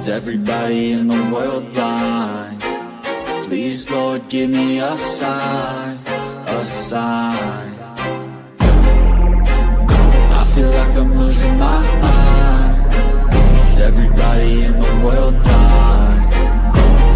Is everybody in the world blind? Please, Lord, give me a sign, a sign. I feel like I'm losing my mind. Is everybody in the world blind?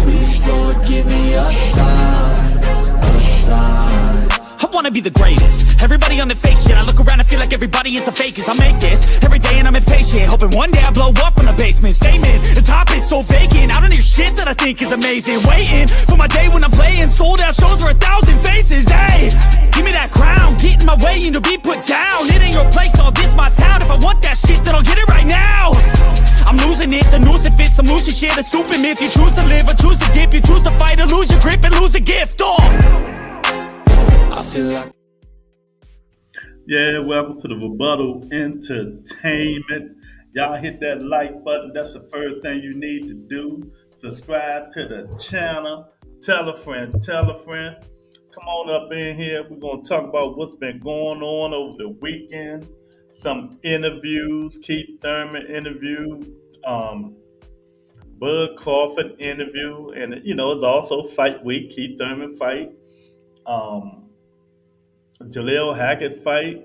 Please, Lord, give me a sign, a sign. I wanna be the greatest. Everybody on the fake shit. I look around and feel like everybody is the fakest. I make this every day and I'm impatient, hoping one day I blow up from the basement. Statement, the top is so vacant. I don't hear shit that I think is amazing. Waiting for my day when I'm playing sold out shows for 1,000 faces. Hey, give me that crown, get in my way and to be put down. It ain't your place, all this my town. If I want that shit, then I'll get it right now. I'm losing it, the noose it fits. I'm losing shit, a stupid myth. You choose to live or choose to dip. You choose to fight or lose your grip and lose a gift. I feel like welcome to the Rebuttal Entertainment. Y'all hit that like button. That's the first thing you need to do. Subscribe to the channel. Tell a friend. Tell a friend. Come on up in here. We're going to talk about what's been going on over the weekend. Some interviews. Keith Thurman interview. Bud Crawford interview. And, you know, it's also fight week. Keith Thurman fight. Jaleel Hackett fight.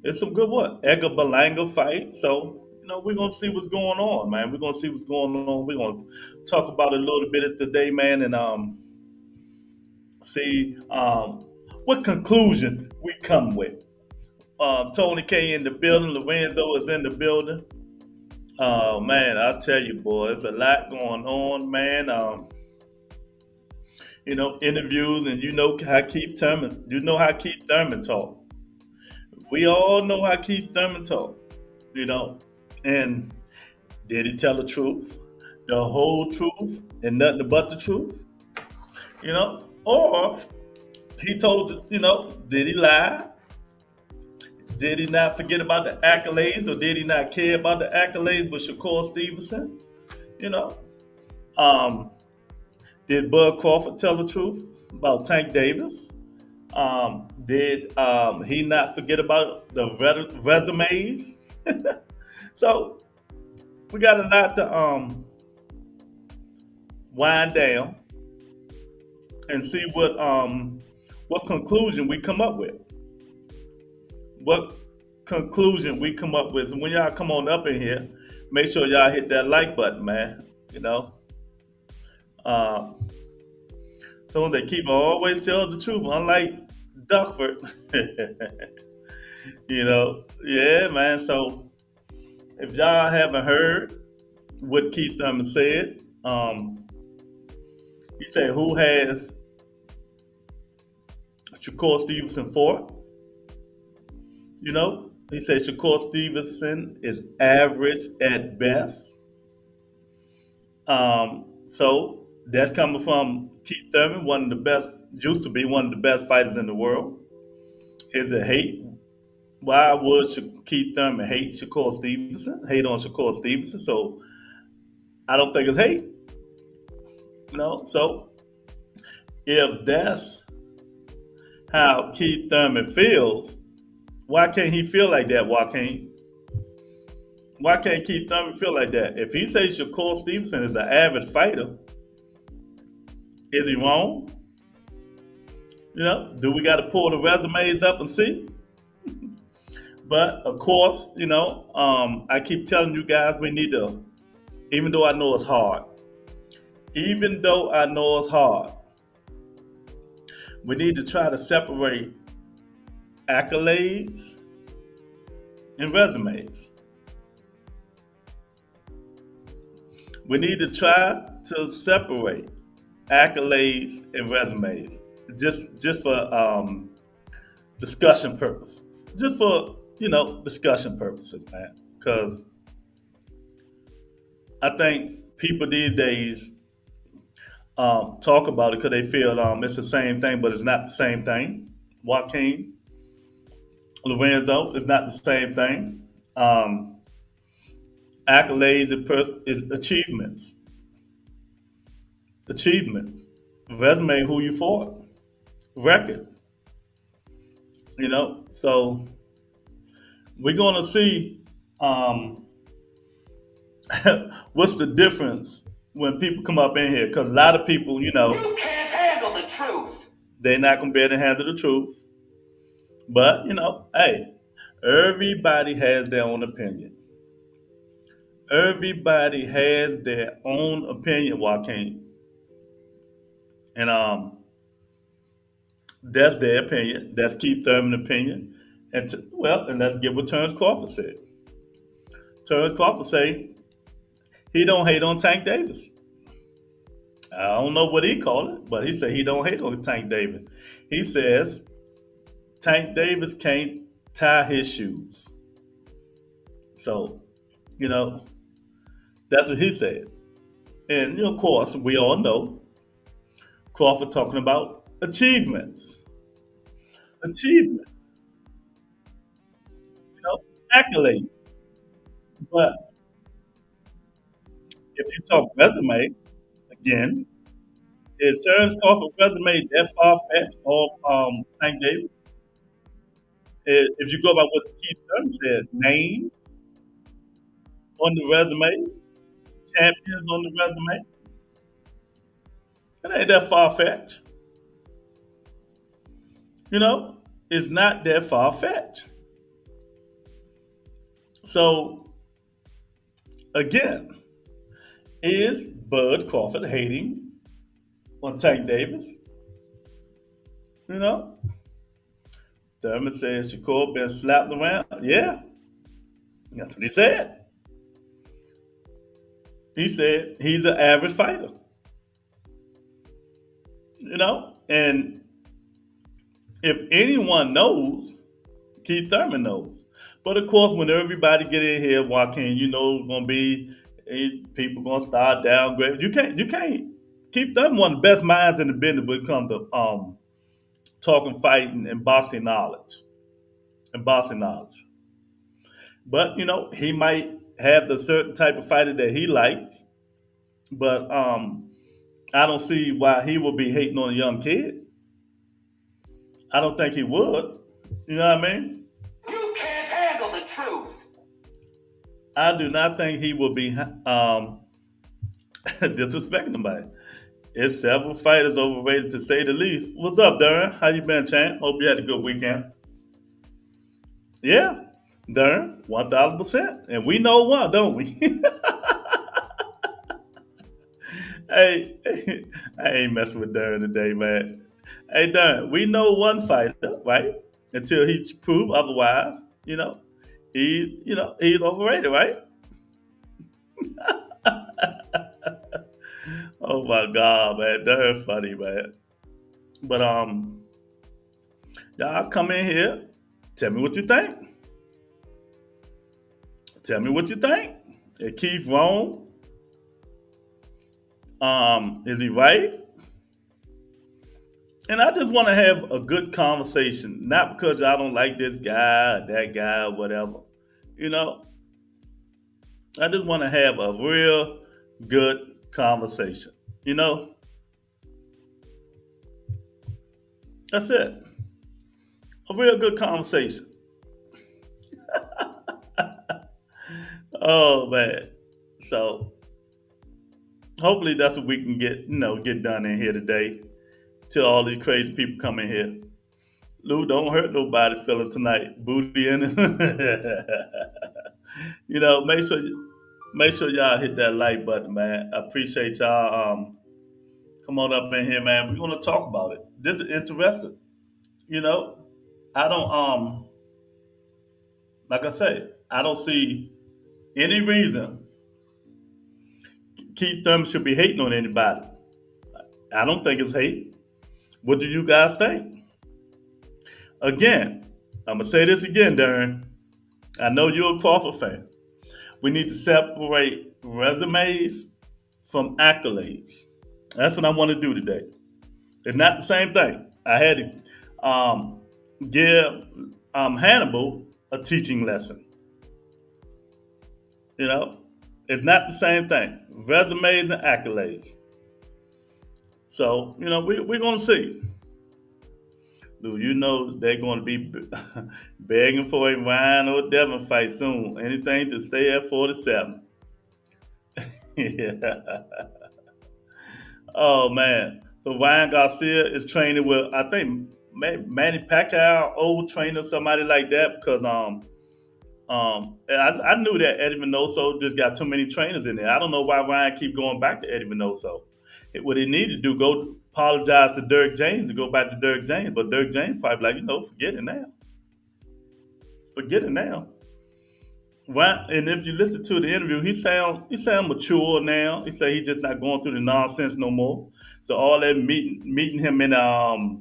It's some good Edgar Berlanga fight. So, you know, we're going to see what's going on, man. We're going to see what's going on. We're going to talk about it a little bit today, man, and see what conclusion we come with. Tony K in the building. Lorenzo is in the building. Man, I tell you, boy, there's a lot going on, man. You know, interviews, and you know how Keith Thurman talk. We all know how Keith Thurman talk, you know. And did he tell the truth, the whole truth, and nothing but the truth? You know, or he told, you know, did he lie? Did he not forget about the accolades, or did he not care about the accolades with Shakur Stevenson? You know, did Bud Crawford tell the truth about Tank Davis? Did he not forget about the resumes? So we got a lot to wind down and see what conclusion we come up with. What conclusion we come up with. And when y'all come on up in here, make sure y'all hit that like button, man. You know. So they keep always tell the truth, unlike Duckford. You know, yeah, man. So if y'all haven't heard what Keith Thurman said, he said, who has Shakur Stevenson for? You know, he said Shakur Stevenson is average at best. So that's coming from Keith Thurman, used to be one of the best fighters in the world. Is it hate? Why would Keith Thurman hate Shakur Stevenson? Hate on Shakur Stevenson? So I don't think it's hate. You know, so if that's how Keith Thurman feels, why can't he feel like that, Joaquin? Why can't Keith Thurman feel like that? If he says Shakur Stevenson is an avid fighter, is he wrong? You know, do we got to pull the resumes up and see? But of course, you know, I keep telling you guys we need to, even though I know it's hard, we need to try to separate accolades and resumes. We need to try to separate accolades and resumes, just for discussion purposes, discussion purposes, man. Because I think people these days talk about it because they feel it's the same thing, but it's not the same thing. Joaquin, Lorenzo, it's not the same thing. Accolades is achievements. Resume, who you fought. Record. You know, so we're going to see What's the difference when people come up in here? Because a lot of people, You can't handle the truth. they're not gonna be able to handle the truth. But hey, everybody has their own opinion. Everybody has their own opinion, Joaquin, and that's their opinion. That's Keith Thurman's opinion, and and let's get what Terrence Crawford said. Terrence Crawford say he don't hate on Tank Davis. I don't know what he called it, but he said he don't hate on Tank Davis. He says Tank Davis can't tie his shoes. So, you know, that's what he said. And of course, we all know Crawford talking about achievements, achievements, accolades. But if you talk resume again, is Terrence Crawford resume that far fetched of Tank Davis? If you go by what Keith Thurman said, name on the resume, champions on the resume, it ain't that far fetched. You know, it's not that far fetched. So again, is Bud Crawford hating on Tank Davis? You know, Thurman says Shakur been slapped around. Yeah, that's what he said. He said he's an average fighter. And if anyone knows, Keith Thurman knows. But of course, when everybody get in here, Joaquin, gonna be people gonna start downgrading. You can't. Keith Thurman one of the best minds in the business when it comes to talking, fighting, and boxing knowledge. And boxing knowledge. But he might have the certain type of fighter that he likes. But I don't see why he would be hating on a young kid. I don't think he would. You know what I mean? You can't handle the truth. I do not think he will be disrespecting nobody. It's several fighters overrated to say the least. What's up, Darren? How you been, champ? Hope you had a good weekend. Yeah, Darren, 1,000%. And we know one, don't we? Hey, I ain't messing with Darren today, man. Hey, Darren, we know one fighter, right? Until he's proved otherwise, he's overrated, right? Oh my God, man, Darren funny, man. But y'all come in here, tell me what you think. Tell me what you think. Is Keith wrong? Is he right? And I just want to have a good conversation, not because I don't like this guy, or that guy, or whatever. You know, I just want to have a real good conversation. You know, that's it. A real good conversation. Oh man. So hopefully that's what we can get done in here today. Till all these crazy people come in here. Lou, don't hurt nobody feeling tonight. Booty in it. Make sure y'all hit that like button, man. I appreciate y'all. Come on up in here, man. We're gonna talk about it. This is interesting. You know, I don't like I say, I don't see any reason Keith Thurman should be hating on anybody. I don't think it's hate. What do you guys think? Again, I'm gonna say this again, Darren. I know you're a Crawford fan. We need to separate resumes from accolades. That's what I want to do today. It's not the same thing. I had to give Hannibal a teaching lesson. You know, it's not the same thing. Resumes and accolades. So, we're going to see. Do you know they're going to be begging for a Ryan or Devin fight soon? Anything to stay at 47. Yeah. Oh man. So Ryan Garcia is training with I think Manny Pacquiao, old trainer, somebody like that, because I knew that Eddie Minoso just got too many trainers in there. I don't know why Ryan keep going back to Eddie Minoso. What he needed to do, go apologize to Dirk James and go back to Dirk James. But Dirk James probably like, forget it now. Forget it now. Right? And if you listen to the interview, he sound mature now. He say he's just not going through the nonsense no more. So all that meeting him in the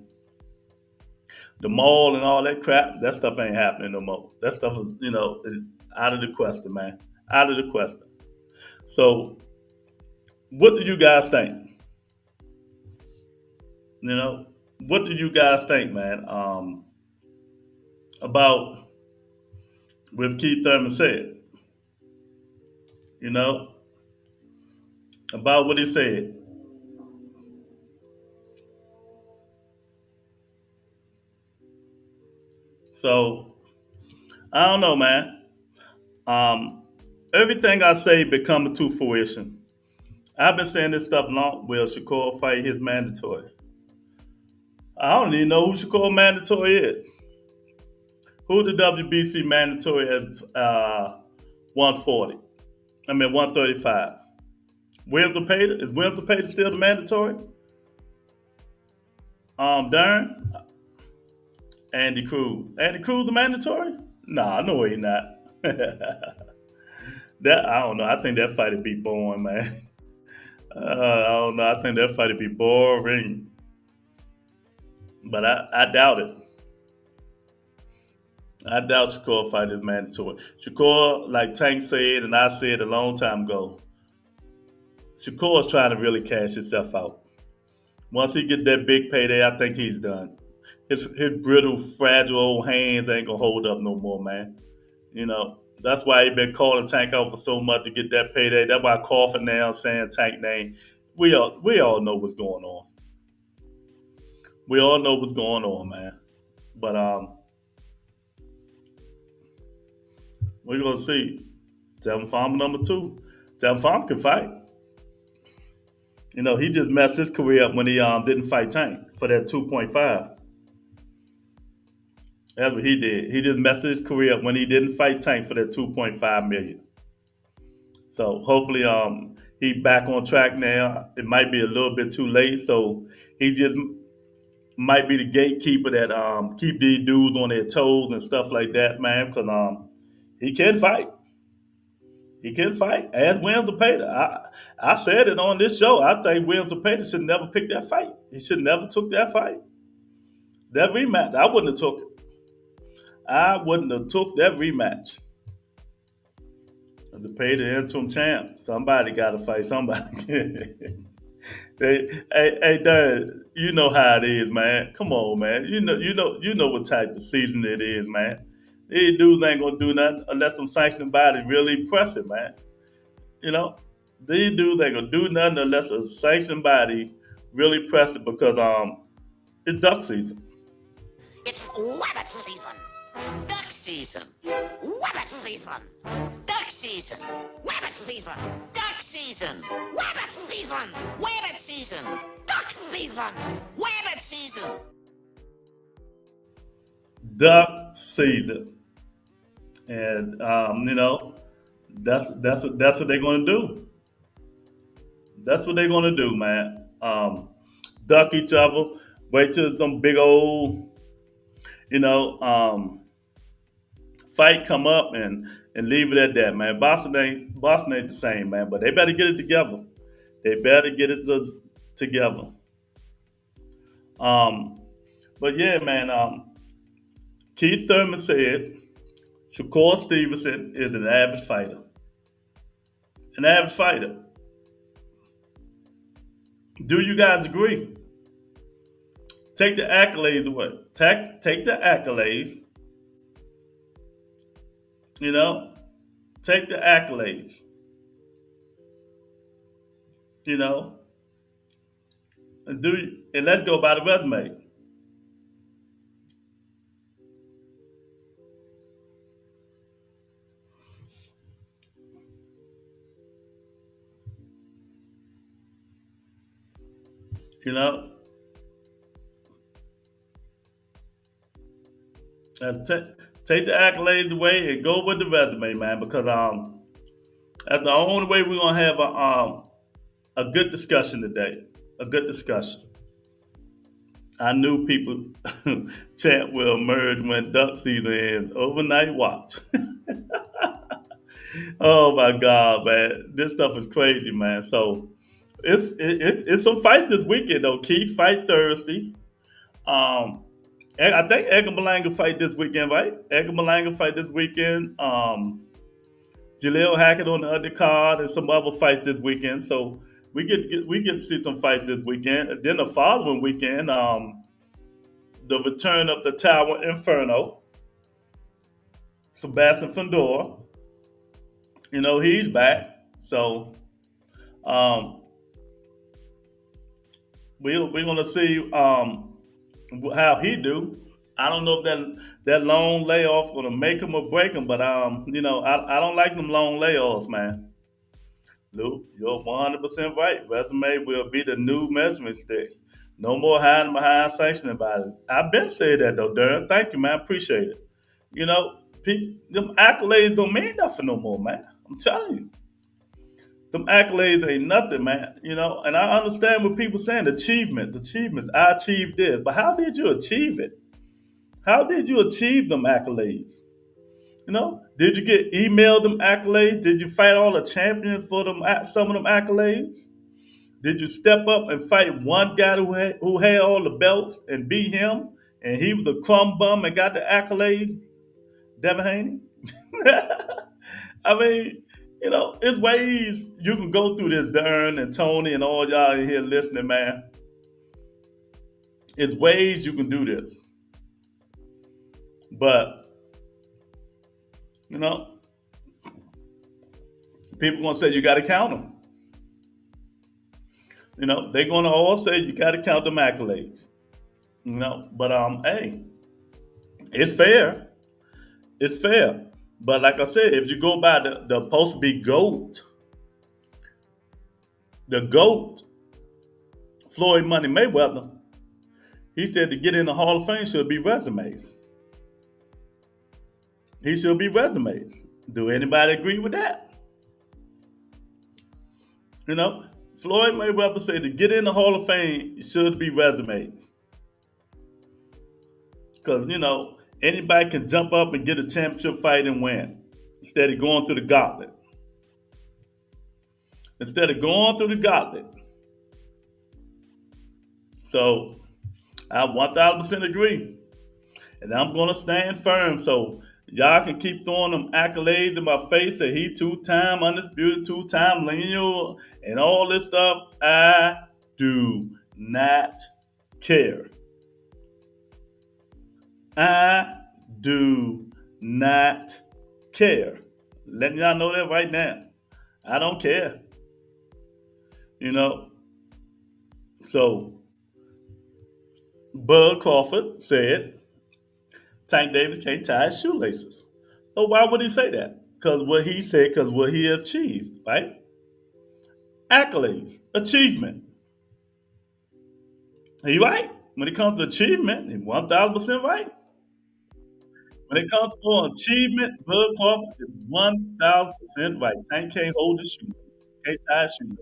mall and all that crap, that stuff ain't happening no more. That stuff is out of the question, man. Out of the question. So what do you guys think? You know, what do you guys think, man? About what Keith Thurman said. You know, about what he said. So I don't know, man. Um, Everything I say becoming to fruition. I've been saying this stuff long. Will Shakur fight his mandatory? I don't even know who Shakur mandatory is. Who the WBC mandatory at 140? I mean 135. Williams Zepeda? Is Williams Zepeda still the mandatory? Darren? Andy Cruz. Andy Cruz the mandatory? Nah, no he not. That I don't know. I think that fight would be boring, man. I don't know. I think that fight would be boring, but I doubt it. I doubt Shakur fight is mandatory. Shakur, like Tank said, and I said a long time ago, Shakur is trying to really cash himself out. Once he get that big payday, I think he's done. His brittle, fragile old hands ain't gonna hold up no more, man. That's why he been calling Tank out for so much to get that payday. That's why Crawford now saying Tank name. We all know what's going on. We all know what's going on, man. But we're gonna see. Tevin Farmer number 2. Tevin Farmer can fight. He just messed his career up when he didn't fight Tank for that 2.5. That's what he did. He just messed his career up when he didn't fight Tank for that 2.5 million. So hopefully he back on track now. It might be a little bit too late. So he just might be the gatekeeper that keep these dudes on their toes and stuff like that, man. Because he can fight. He can fight. As Williams Zepeda. I said it on this show. I think Williams Zepeda should never pick that fight. He should never took that fight. That rematch. I wouldn't have took it. I wouldn't have took that rematch. To pay the interim champ, somebody got to fight somebody. Hey, Dad, you know how it is, man. Come on, man. You know what type of season it is, man. These dudes ain't gonna do nothing unless some sanctioning body really press it, man. You know, these dudes ain't gonna do nothing unless a sanctioned body really press it because it's duck season. It's rabbit season. Duck season. Rabbit season. Duck season. Rabbit season. Duck season. Rabbit season. Rabbit season. Duck season. Rabbit season. Duck season, and that's what they're gonna do. That's what they're gonna do, man. Duck each other. Wait till some big old, you know, fight come up and leave it at that, man. Boston ain't the same, man. But they better get it together. They better get it together. Um, but yeah, man. Keith Thurman said Shakur Stevenson is an average fighter. An average fighter. Do you guys agree? Take the accolades away. Take the accolades. You know, take the accolades. You know, and let's go by the resume. You know, and take the accolades away and go with the resume, man. Because that's the only way we're gonna have a good discussion today. A good discussion. I knew people chant will emerge when duck season ends. Overnight watch. Oh my God, man, this stuff is crazy, man. So it's some fights this weekend though. Keith fight Thursday. Um, and I think Edgar Malanga fight this weekend, right? Edgar Malanga fight this weekend. Jaleel Hackett on the other card and some other fights this weekend. So we get to see some fights this weekend. And then the following weekend, the return of the Tower Inferno, Sebastian Fundora. You know he's back. So um, we're gonna see how he do. I don't know if that long layoff gonna make him or break him, but I don't like them long layoffs, man. Luke, you're 100% right. Resume will be the new measuring stick. No more hiding behind sanctioning about it. I've been saying that though, Darren. Thank you, man. Appreciate it. You know, them accolades don't mean nothing no more, man. I'm telling you. Them accolades ain't nothing, man. You know, and I understand what people saying, achievements. I achieved this. But how did you achieve it? How did you achieve them accolades? You know, did you get emailed them accolades? Did you fight all the champions for them some of them accolades? Did you step up and fight one guy who had all the belts and beat him, and he was a crumb bum and got the accolades? Devin Haney. I mean, it's ways you can go through this, Darren and Tony and all y'all in here listening, man. It's ways you can do this, but you know, people gonna say you got to count them. You know, they're gonna all say you got to count them accolades. You know, but hey, it's fair. It's fair. But like I said, if you go by the supposed to be GOAT, the GOAT, Floyd Money Mayweather, he said to get in the Hall of Fame should be resumes. He should be resumes. Do anybody agree with that? You know, Floyd Mayweather said to get in the Hall of Fame should be resumes. Because, anybody can jump up and get a championship fight and win instead of going through the gauntlet. So I 1000% agree. And I'm going to stand firm. So y'all can keep throwing them accolades in my face that he 2-time undisputed, 2-time lineal, and all this stuff. I do not care. I do not care. Letting y'all know that right now. I don't care. So Bud Crawford said Tank Davis can't tie his shoelaces. So why would he say that? Because what he achieved, right? Accolades, achievement. He right. When it comes to achievement, he's 1000% right. When it comes to achievement, Bud Crawford is 1000% right. Tank can't hold his shoes, can't tie his shoes.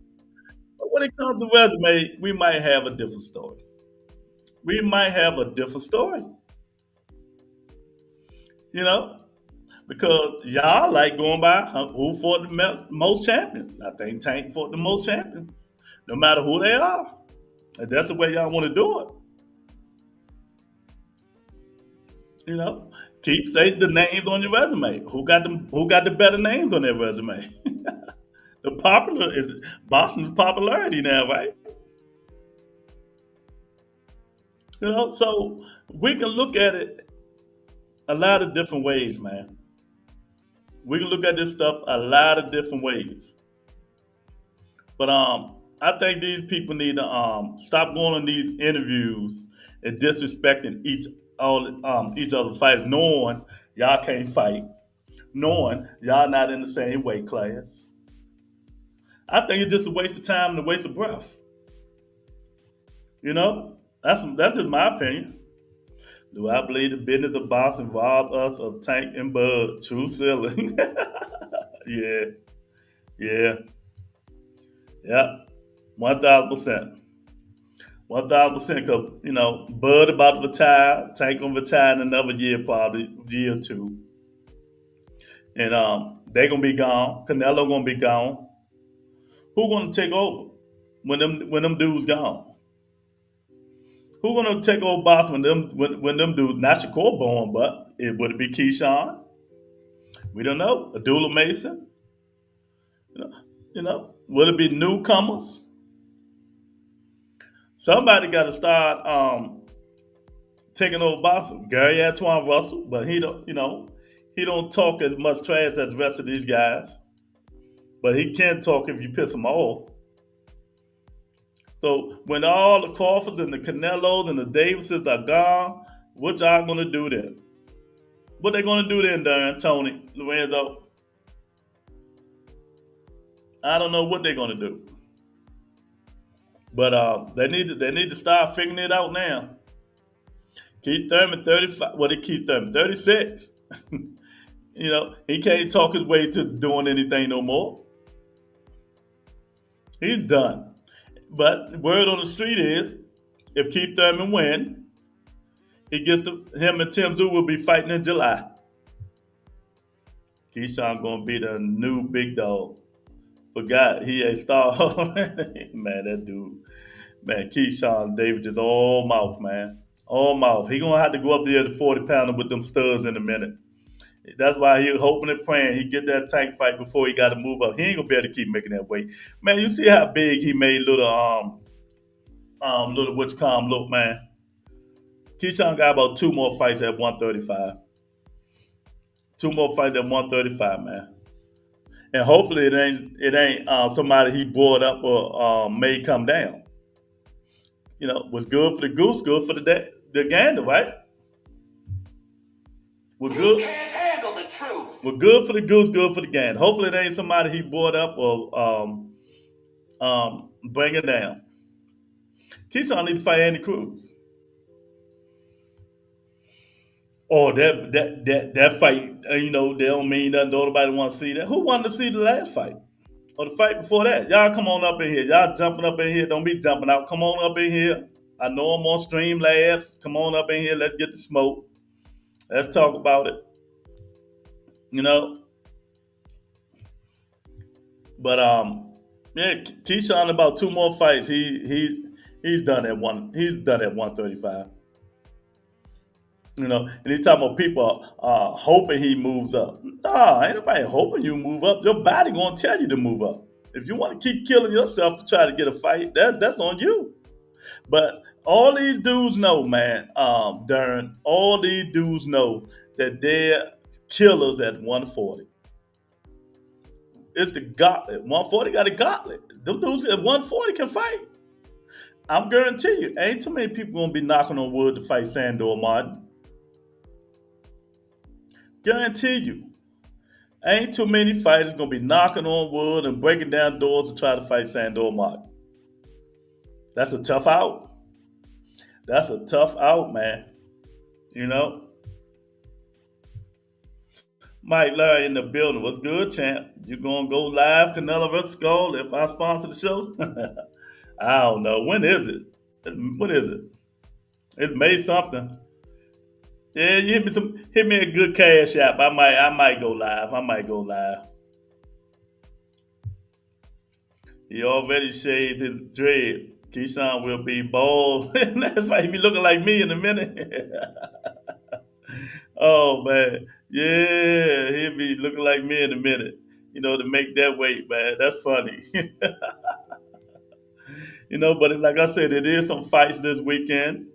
But when it comes to resume, we might have a different story. Because y'all like going by who fought the most champions. I think Tank fought the most champions, no matter who they are. And that's the way y'all want to do it. Keep saying the names on your resume. Who got the better names on their resume? The popular is Boston's popularity now, right? So we can look at it a lot of different ways, man. We can look at this stuff a lot of different ways. But I think these people need to stop going on these interviews and disrespecting each other fighters, knowing y'all can't fight, knowing y'all not in the same weight class. I think it's just a waste of time and a waste of breath. You know, that's just my opinion. Do I believe the business of boxing robbed us of Tank and Bud? True ceiling. Yeah, yeah, yeah. 1,000%. 1,000%. Cause Bud about to retire. Tank gonna retire in another year, probably year or two, and they gonna be gone. Canelo gonna be gone. Who gonna take over when them dudes gone? Who gonna take over boxing when them dudes? Not Shakur born, but would it be Keyshawn? We don't know. Adula Mason. You know, will it be newcomers? Somebody got to start taking over boxing. Gary Antoine Russell, but he don't talk as much trash as the rest of these guys. But he can talk if you piss him off. So when all the Crawfords and the Canelos and the Davises are gone, what y'all gonna do then? What they gonna do then, Darren, Tony, Lorenzo? I don't know what they're gonna do. But they need to start figuring it out now. Keith Thurman 35. What did Keith Thurman? 36. He can't talk his way to doing anything no more. He's done. But word on the street is, if Keith Thurman win, him and Tim Zoo will be fighting in July. Keyshawn gonna be the new big dog. Forgot he a star. Man, that dude. Man, Keyshawn Davis is all mouth, man. All mouth. He gonna have to go up there to 40 pounder with them studs in a minute. That's why he hoping and praying he get that Tank fight before he got to move up. He ain't gonna be able to keep making that weight. Man, you see how big he made little what you call him look, man. Keyshawn got about two more fights at 135. Two more fights at 135, man. And hopefully it ain't somebody he brought up or made come down. Was good for the goose, good for the gander, right? Was good. You can't handle the truth. Was good for the goose, good for the gander. Hopefully it ain't somebody he brought up or bring it down. Keyshawn need to fight Andy Cruz. Oh, that fight, they don't mean nothing. Don't nobody want to see that. Who wanted to see the last fight? Or the fight before that? Y'all come on up in here. Y'all jumping up in here. Don't be jumping out. Come on up in here. I know I'm on Streamlabs. Come on up in here. Let's get the smoke. Let's talk about it. But yeah, Keyshawn about two more fights. He's done at 135. And he talking about people hoping he moves up. Nah, ain't nobody hoping you move up. Your body gonna tell you to move up. If you want to keep killing yourself to try to get a fight, that's on you. But all these dudes know, man, Darren, all these dudes know that they're killers at 140. It's the gauntlet. 140 got a gauntlet. Them dudes at 140 can fight. I'm guarantee you, ain't too many people gonna be knocking on wood to fight Sandor Martin. Guarantee you. Ain't too many fighters gonna be knocking on wood and breaking down doors to try to fight Sandor Martin. That's a tough out. That's a tough out, man. Mike Larry in the building. What's good, champ? You gonna go live, Canelo vs. Skull, if I sponsor the show? I don't know. When is it? What is it? It's May something. Yeah, you hit me a good cash app. I might go live. He already shaved his dread. Keyshawn will be bald. That's why he be looking like me in a minute. Oh man. Yeah, he'll be looking like me in a minute. To make that weight, man. That's funny. But like I said, it is some fights this weekend.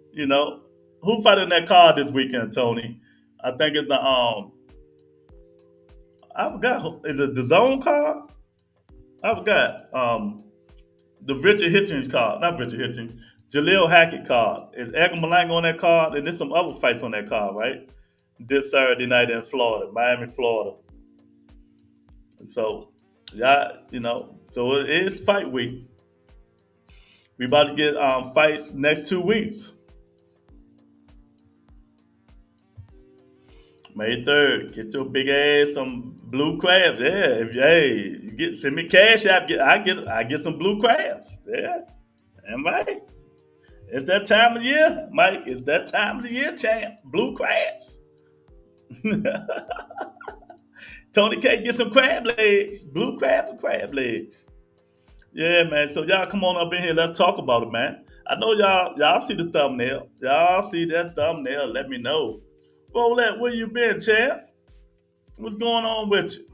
Who fighting that card this weekend, Tony? I think it's I forgot. Is it the Zone card? I forgot. The Richard Hitchens card, not Richard Hitchens, Jaleel Hackett card. Is Edgar Malango on that card? And there's some other fights on that card, right? This Saturday night in Florida, Miami, Florida. So, yeah, so it is fight week. We about to get fights next 2 weeks. May 3rd. Get your big ass some blue crabs. Yeah, if you get send me cash app, I get some blue crabs. Yeah, am right. It's that time of year, Mike. It's that time of the year, champ. Blue crabs. Tony K get some crab legs. Blue crabs and crab legs. Yeah, man. So y'all come on up in here. Let's talk about it, man. I know y'all see the thumbnail. Y'all see that thumbnail. Let me know. Rolette, where you been, champ? What's going on with you?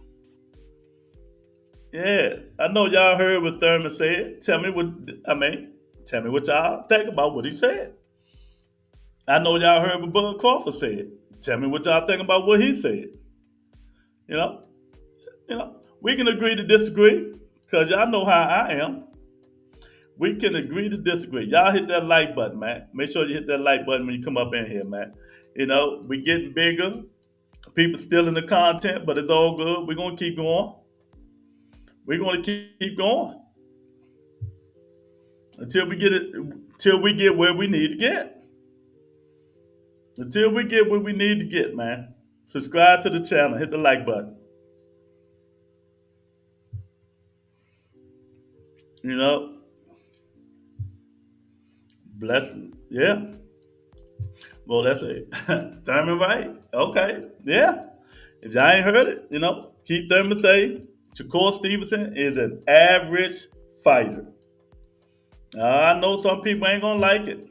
Yeah, I know y'all heard what Thurman said. Tell me what y'all think about what he said. I know y'all heard what Bud Crawford said. Tell me what y'all think about what he said. You know, we can agree to disagree because y'all know how I am. We can agree to disagree. Y'all hit that like button, man. Make sure you hit that like button when you come up in here, man. We getting bigger. People stealing the content, but it's all good. We're gonna keep going. We're gonna keep going until we get it. Until we get where we need to get. Until we get where we need to get, man. Subscribe to the channel. Hit the like button. You know, blessing. Yeah. Well, that's it. Thurman right? Okay. Yeah. If y'all ain't heard it, Keith Thurman say Shakur Stevenson is an average fighter. I know some people ain't gonna like it.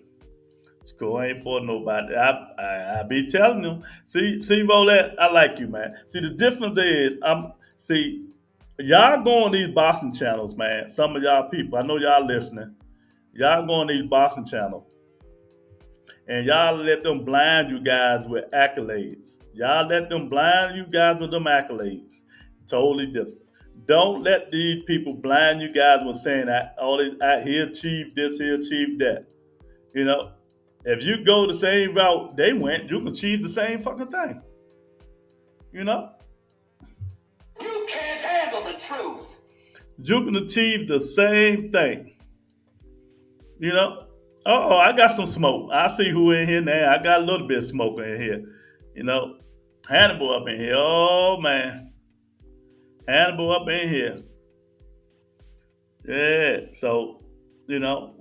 Shakur ain't for nobody. I be telling them. See, Rolette, I like you, man. See, the difference is, y'all go on these boxing channels, man. Some of y'all people, I know y'all listening. Y'all go on these boxing channels. And y'all let them blind you guys with accolades. Y'all let them blind you guys with them accolades. Totally different. Don't let these people blind you guys with saying that he achieved this, he achieved that. If you go the same route they went, you can achieve the same fucking thing. You can't handle the truth. You can achieve the same thing. Oh, I got some smoke. I see who in here now. I got a little bit of smoke in here. Hannibal up in here. Oh, man. Hannibal up in here. Yeah. So, no,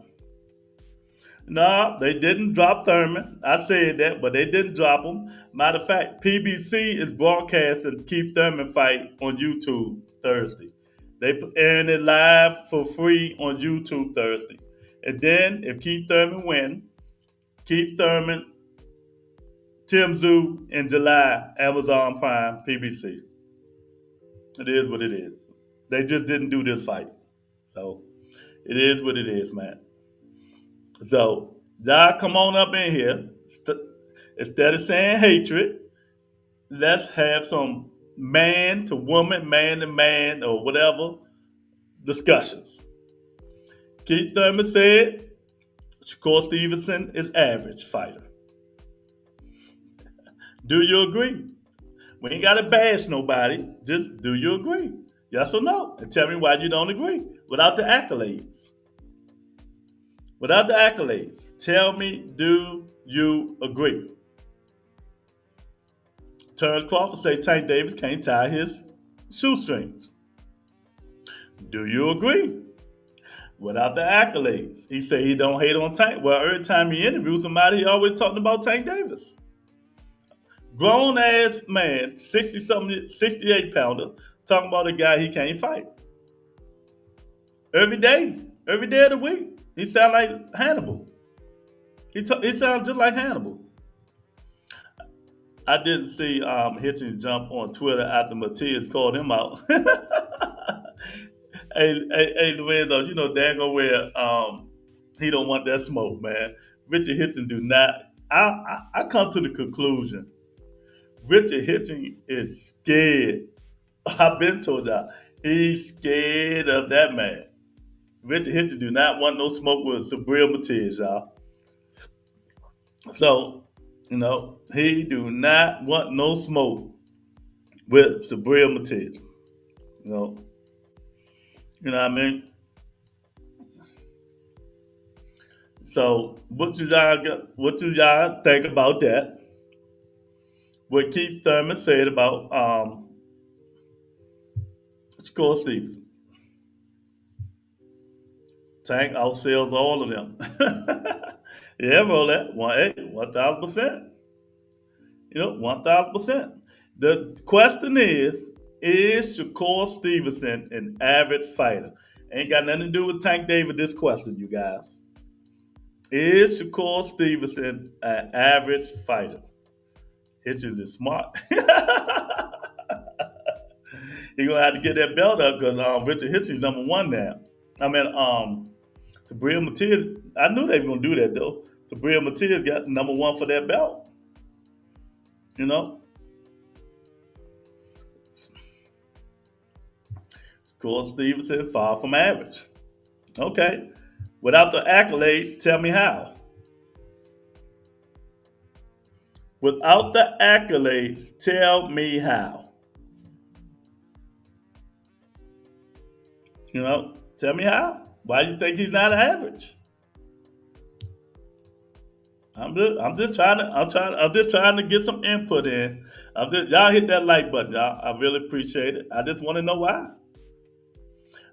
they didn't drop Thurman. I said that, but they didn't drop him. Matter of fact, PBC is broadcasting Keith Thurman fight on YouTube Thursday. They airing it live for free on YouTube Thursday. And then if Keith Thurman win, Keith Thurman, Tim Zoo in July, Amazon Prime, PBC. It is what it is. They just didn't do this fight. So it is what it is, man. So y'all come on up in here. Instead of saying hatred, let's have some man to woman, man to man, or whatever discussions. Keith Thurman said Shakur Stevenson is average fighter. Do you agree? We ain't got to bash nobody. Just do you agree? Yes or no? And tell me why you don't agree without the accolades. Without the accolades. Tell me, do you agree? Terrence Crawford say Tank Davis can't tie his shoestrings. Do you agree? Without the accolades. He say he don't hate on Tank. Well, every time he interviews somebody, he always talking about Tank Davis. Grown ass man, 60-something, 68 pounder, talking about a guy he can't fight. Every day of the week. He sound like Hannibal. He sounds just like Hannibal. I didn't see Hitchens jump on Twitter after Matias called him out. Hey, Lorenzo, dang where he don't want that smoke, man. Richard Hitchens do not. I come to the conclusion. Richard Hitchens is scared. I've been told y'all. He's scared of that man. Richard Hitchens do not want no smoke with Sabril Matias, y'all. So, he do not want no smoke with Sabril Matias. You know what I mean? So what do y'all think about that? What Keith Thurman said about Shakur Stevenson. Tank outsells all of them. Yeah, Roulette, 1,000%. 1,000%. The question is Shakur Stevenson an average fighter? Ain't got nothing to do with Tank David, this question, you guys. Is Shakur Stevenson an average fighter? Hitchens is smart. He's gonna have to get that belt up because Richard Hitchens #1 now. I mean, Sabrina Matias, I knew they were gonna do that though. Sabrina Matias got #1 for that belt. You know, Cole Stevenson far from average. Okay, without the accolades, tell me how. Without the accolades, tell me how. Tell me how. Why do you think he's not average? I'm just trying to get some input in. Y'all hit that like button, y'all. I really appreciate it. I just want to know why.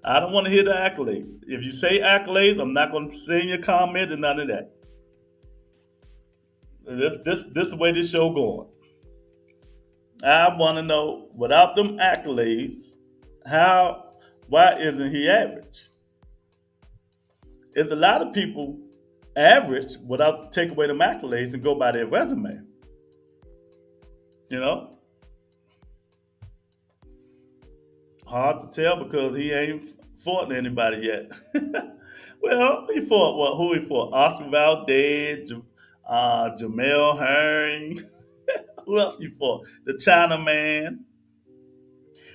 I don't want to hear the accolades. If you say accolades, I'm not going to send you a comment and none of that. This is the way this show going. I want to know, without them accolades, why isn't he average? There's a lot of people average without take away them accolades and go by their resume. You know? Hard to tell because he ain't fought anybody yet. Well, he fought what? Who he fought? Oscar Valdez, Jamel Herring. Who else he fought? The Chinaman.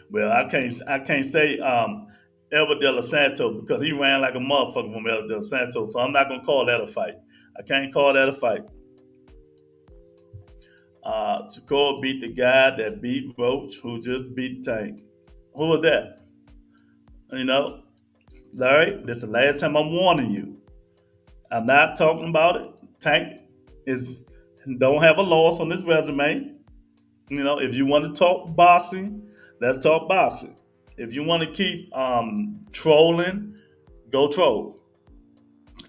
Well, I can't say Elba De Los Santos because he ran like a motherfucker from Elba De Los Santos. So I'm not gonna call that a fight. I can't call that a fight. Shakur beat the guy that beat Roach, who just beat Tank. Who was that? Larry, this is the last time I'm warning you. I'm not talking about it. Tank don't have a loss on his resume. If you want to talk boxing, let's talk boxing. If you want to keep trolling, go troll.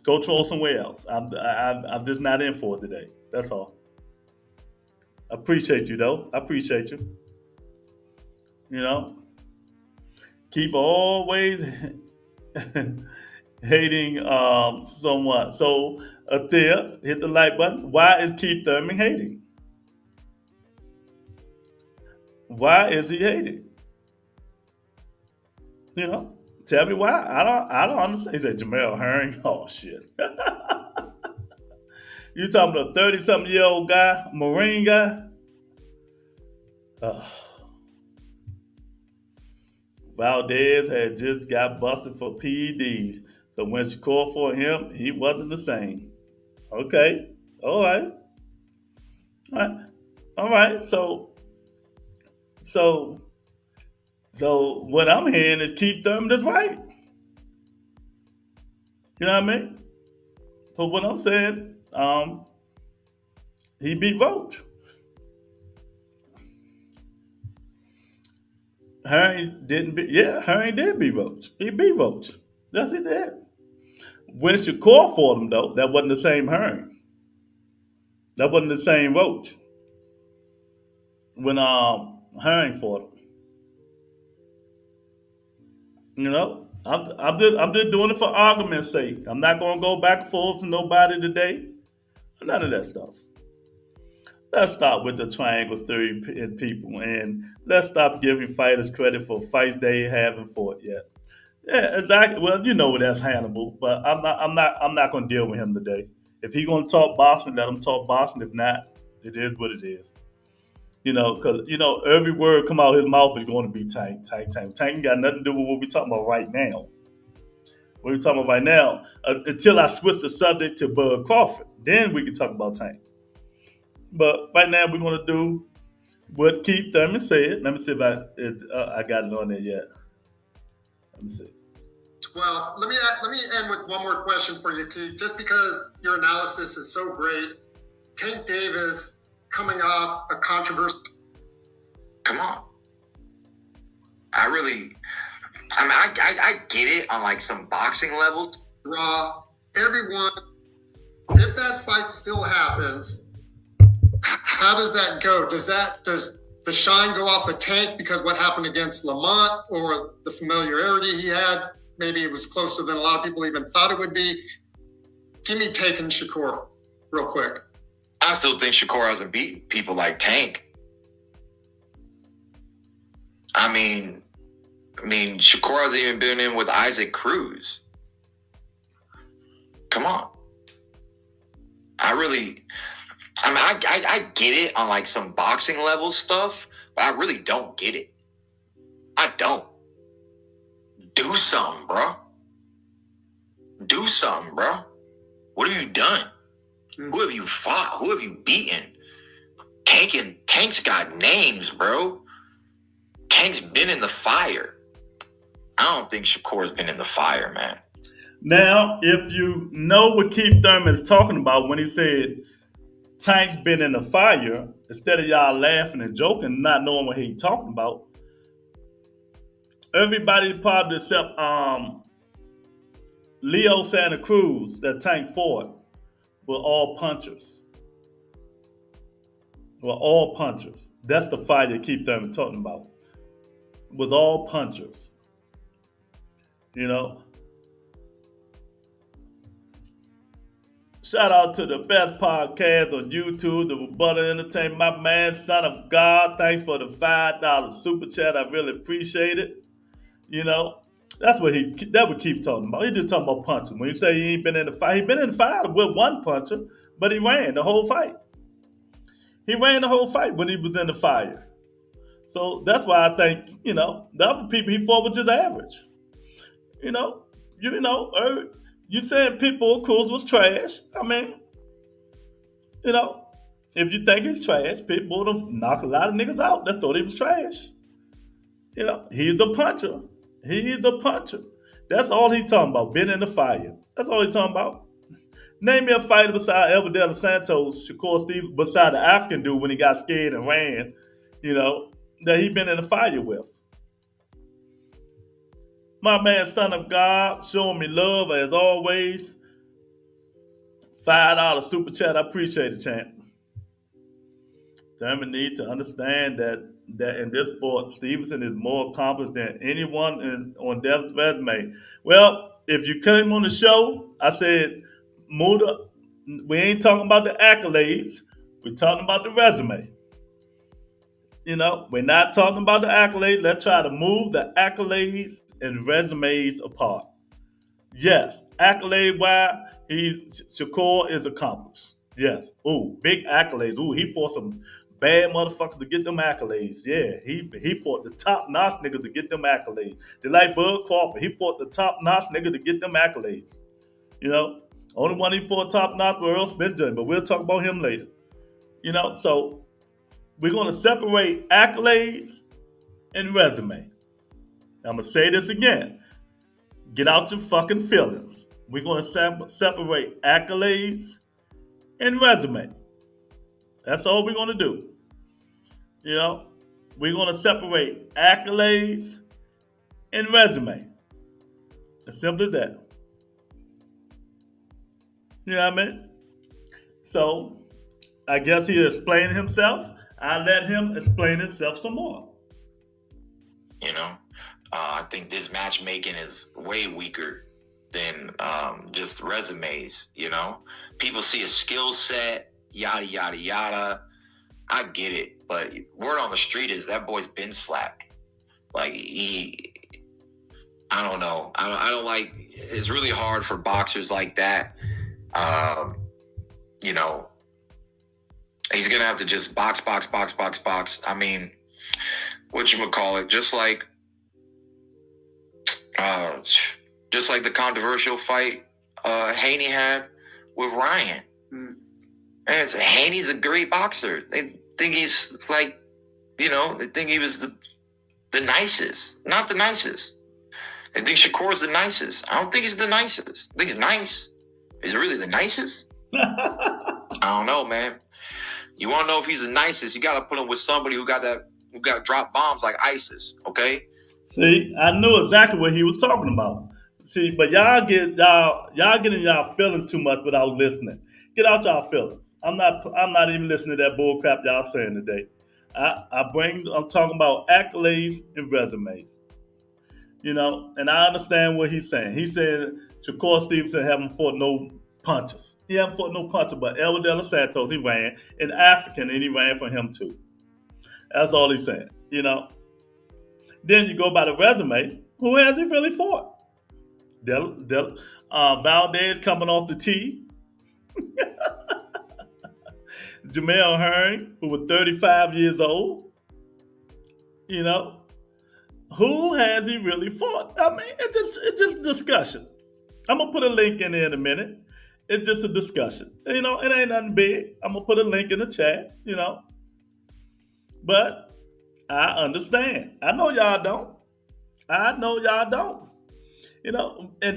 Go troll somewhere else. I'm just not in for it today. That's all. I appreciate you though. I appreciate you. Keep always hating someone. So Athea, hit the like button. Why is Keith Thurman hating? Why is he hating? Tell me why. I don't understand. He said Jamel Herring. Oh shit. You talking about a 30-something-year-old guy, Marine guy? Valdez had just got busted for PEDs. So when she called for him, he wasn't the same. Okay. All right. All right. So what I'm hearing is Keith Thurman is right. You know what I mean? So what I'm saying, he beat Roach. Herring did beat Roach. He beat Roach. Yes, he did. When Shakur fought him, though, that wasn't the same Herring. That wasn't the same Roach. When Herring fought him. I'm just doing it for argument's sake. I'm not going to go back and forth with nobody today. None of that stuff. Let's stop with the triangle theory in people, and let's stop giving fighters credit for fights they haven't fought yet. Yeah, exactly. Well, that's Hannibal, but I'm not going to deal with him today. If he's going to talk boxing, let him talk boxing. If not, it is what it is. Because every word come out of his mouth is going to be Tank. Tank got nothing to do with what we're talking about right now. What we're talking about right now, until I switch the subject to Bud Crawford, then we can talk about Tank. But right now we're going to do what Keith Thurman said. Let me see if I got it on there yet. Let me see. Well, let me end with one more question for you, Keith. Just because your analysis is so great, Tank Davis coming off a controversy. Come on. I get it on like some boxing levels. Raw, everyone, if that fight still happens, how does that go? Does the shine go off a Tank because what happened against Lamont, or the familiarity he had? Maybe it was closer than a lot of people even thought it would be. Give me Tank and Shakur real quick. I still think Shakur hasn't beaten people like Tank. I mean, Shakur hasn't even been in with Isaac Cruz. Come on. I get it on like some boxing level stuff, but I really don't get it. I don't. Do something, bro. Do something, bro. What have you done? Who have you fought? Who have you beaten? Tank's got names, bro. Tank's been in the fire. I don't think Shakur's been in the fire, man. Now, if you know what Keith Thurman is talking about when he said Tank's been in the fire, instead of y'all laughing and joking, not knowing what he's talking about, everybody probably except Leo Santa Cruz that Tank fought were all punchers. Were all punchers. That's the fight that Keith Thurman talking about. Was all punchers. You know? Shout out to the best podcast on YouTube, the Rebuttal Entertainment. My man, Son of God, thanks for the $5 super chat. I really appreciate it. You know, that's what Keith talking about. He just talking about punching. When you say he ain't been in the fight, he been in the fight with one puncher, but he ran the whole fight. He ran the whole fight when he was in the fire. So that's why I think, you know, the other people he fought was just average. You saying Pitbull Cruz was trash. I mean, you know, if you think he's trash, Pitbull done knock a lot of niggas out that thought he was trash. You know, he's a puncher. He's a puncher. That's all he talking about, been in the fire. That's all he talking about. Name me a fighter beside Elvis De Los Santos, Shakur Stevenson, beside the African dude when he got scared and ran, you know, that he been in the fire with. My man, Son of God, showing me love as always. $5 super chat. I appreciate it, champ. Thurman need to understand that in this sport, Stevenson is more accomplished than anyone on Dev's resume. Well, if you came on the show, I said, Muda, we ain't talking about the accolades. We're talking about the resume. You know, we're not talking about the accolades. Let's try to move the accolades and resumes apart. Yes, accolade-wise, Shakur is accomplished. Yes. Ooh, big accolades. Ooh, he fought some bad motherfuckers to get them accolades. Yeah, he fought the top-notch niggas to get them accolades. They like Bud Crawford. He fought the top-notch niggas to get them accolades. You know, only one he fought top-notch was Earl Smith Jr., but we'll talk about him later. You know, so we're going to separate accolades and resume. I'm going to say this again. Get out your fucking feelings. We're going to separate accolades and resume. That's all we're going to do. You know, we're going to separate accolades and resume. As simple as that. You know what I mean? So, I guess he explained himself. I let him explain himself some more. You know, I think this matchmaking is way weaker than just resumes, you know? People see a skill set, yada, yada, yada. I get it, but word on the street is that boy's been slapped. Like, I don't know. I don't like, it's really hard for boxers like that. You know, he's going to have to just box. I mean, whatchamacallit, just like the controversial fight Haney had with Ryan. And Haney's a great boxer. They think he's like, you know, they think he was the nicest. Not the nicest. I think Shakur's the nicest. I don't think he's the nicest. I think he's nice. Is he really the nicest? I don't know, man. You want to know if he's the nicest? You got to put him with somebody who got drop bombs like ISIS. Okay. See, I knew exactly what he was talking about. See, but y'all getting y'all feelings too much without listening. Get out y'all feelings. I'm not even listening to that bull crap y'all saying today. I'm talking about accolades and resumes. And I understand what he's saying. He's saying Shakur Stevenson haven't fought no punches. He haven't fought no punches, but Elder De Los Santos, he ran in African and he ran for him too. That's all he's saying. Then you go by the resume. Who has he really fought? Valdez coming off the tee. Jamel Hearn, who was 35 years old. Who has he really fought? I mean, it's just discussion. I'm gonna put a link in there in a minute. It's just a discussion. It ain't nothing big. I'm gonna put a link in the chat. But I understand. I know y'all don't. And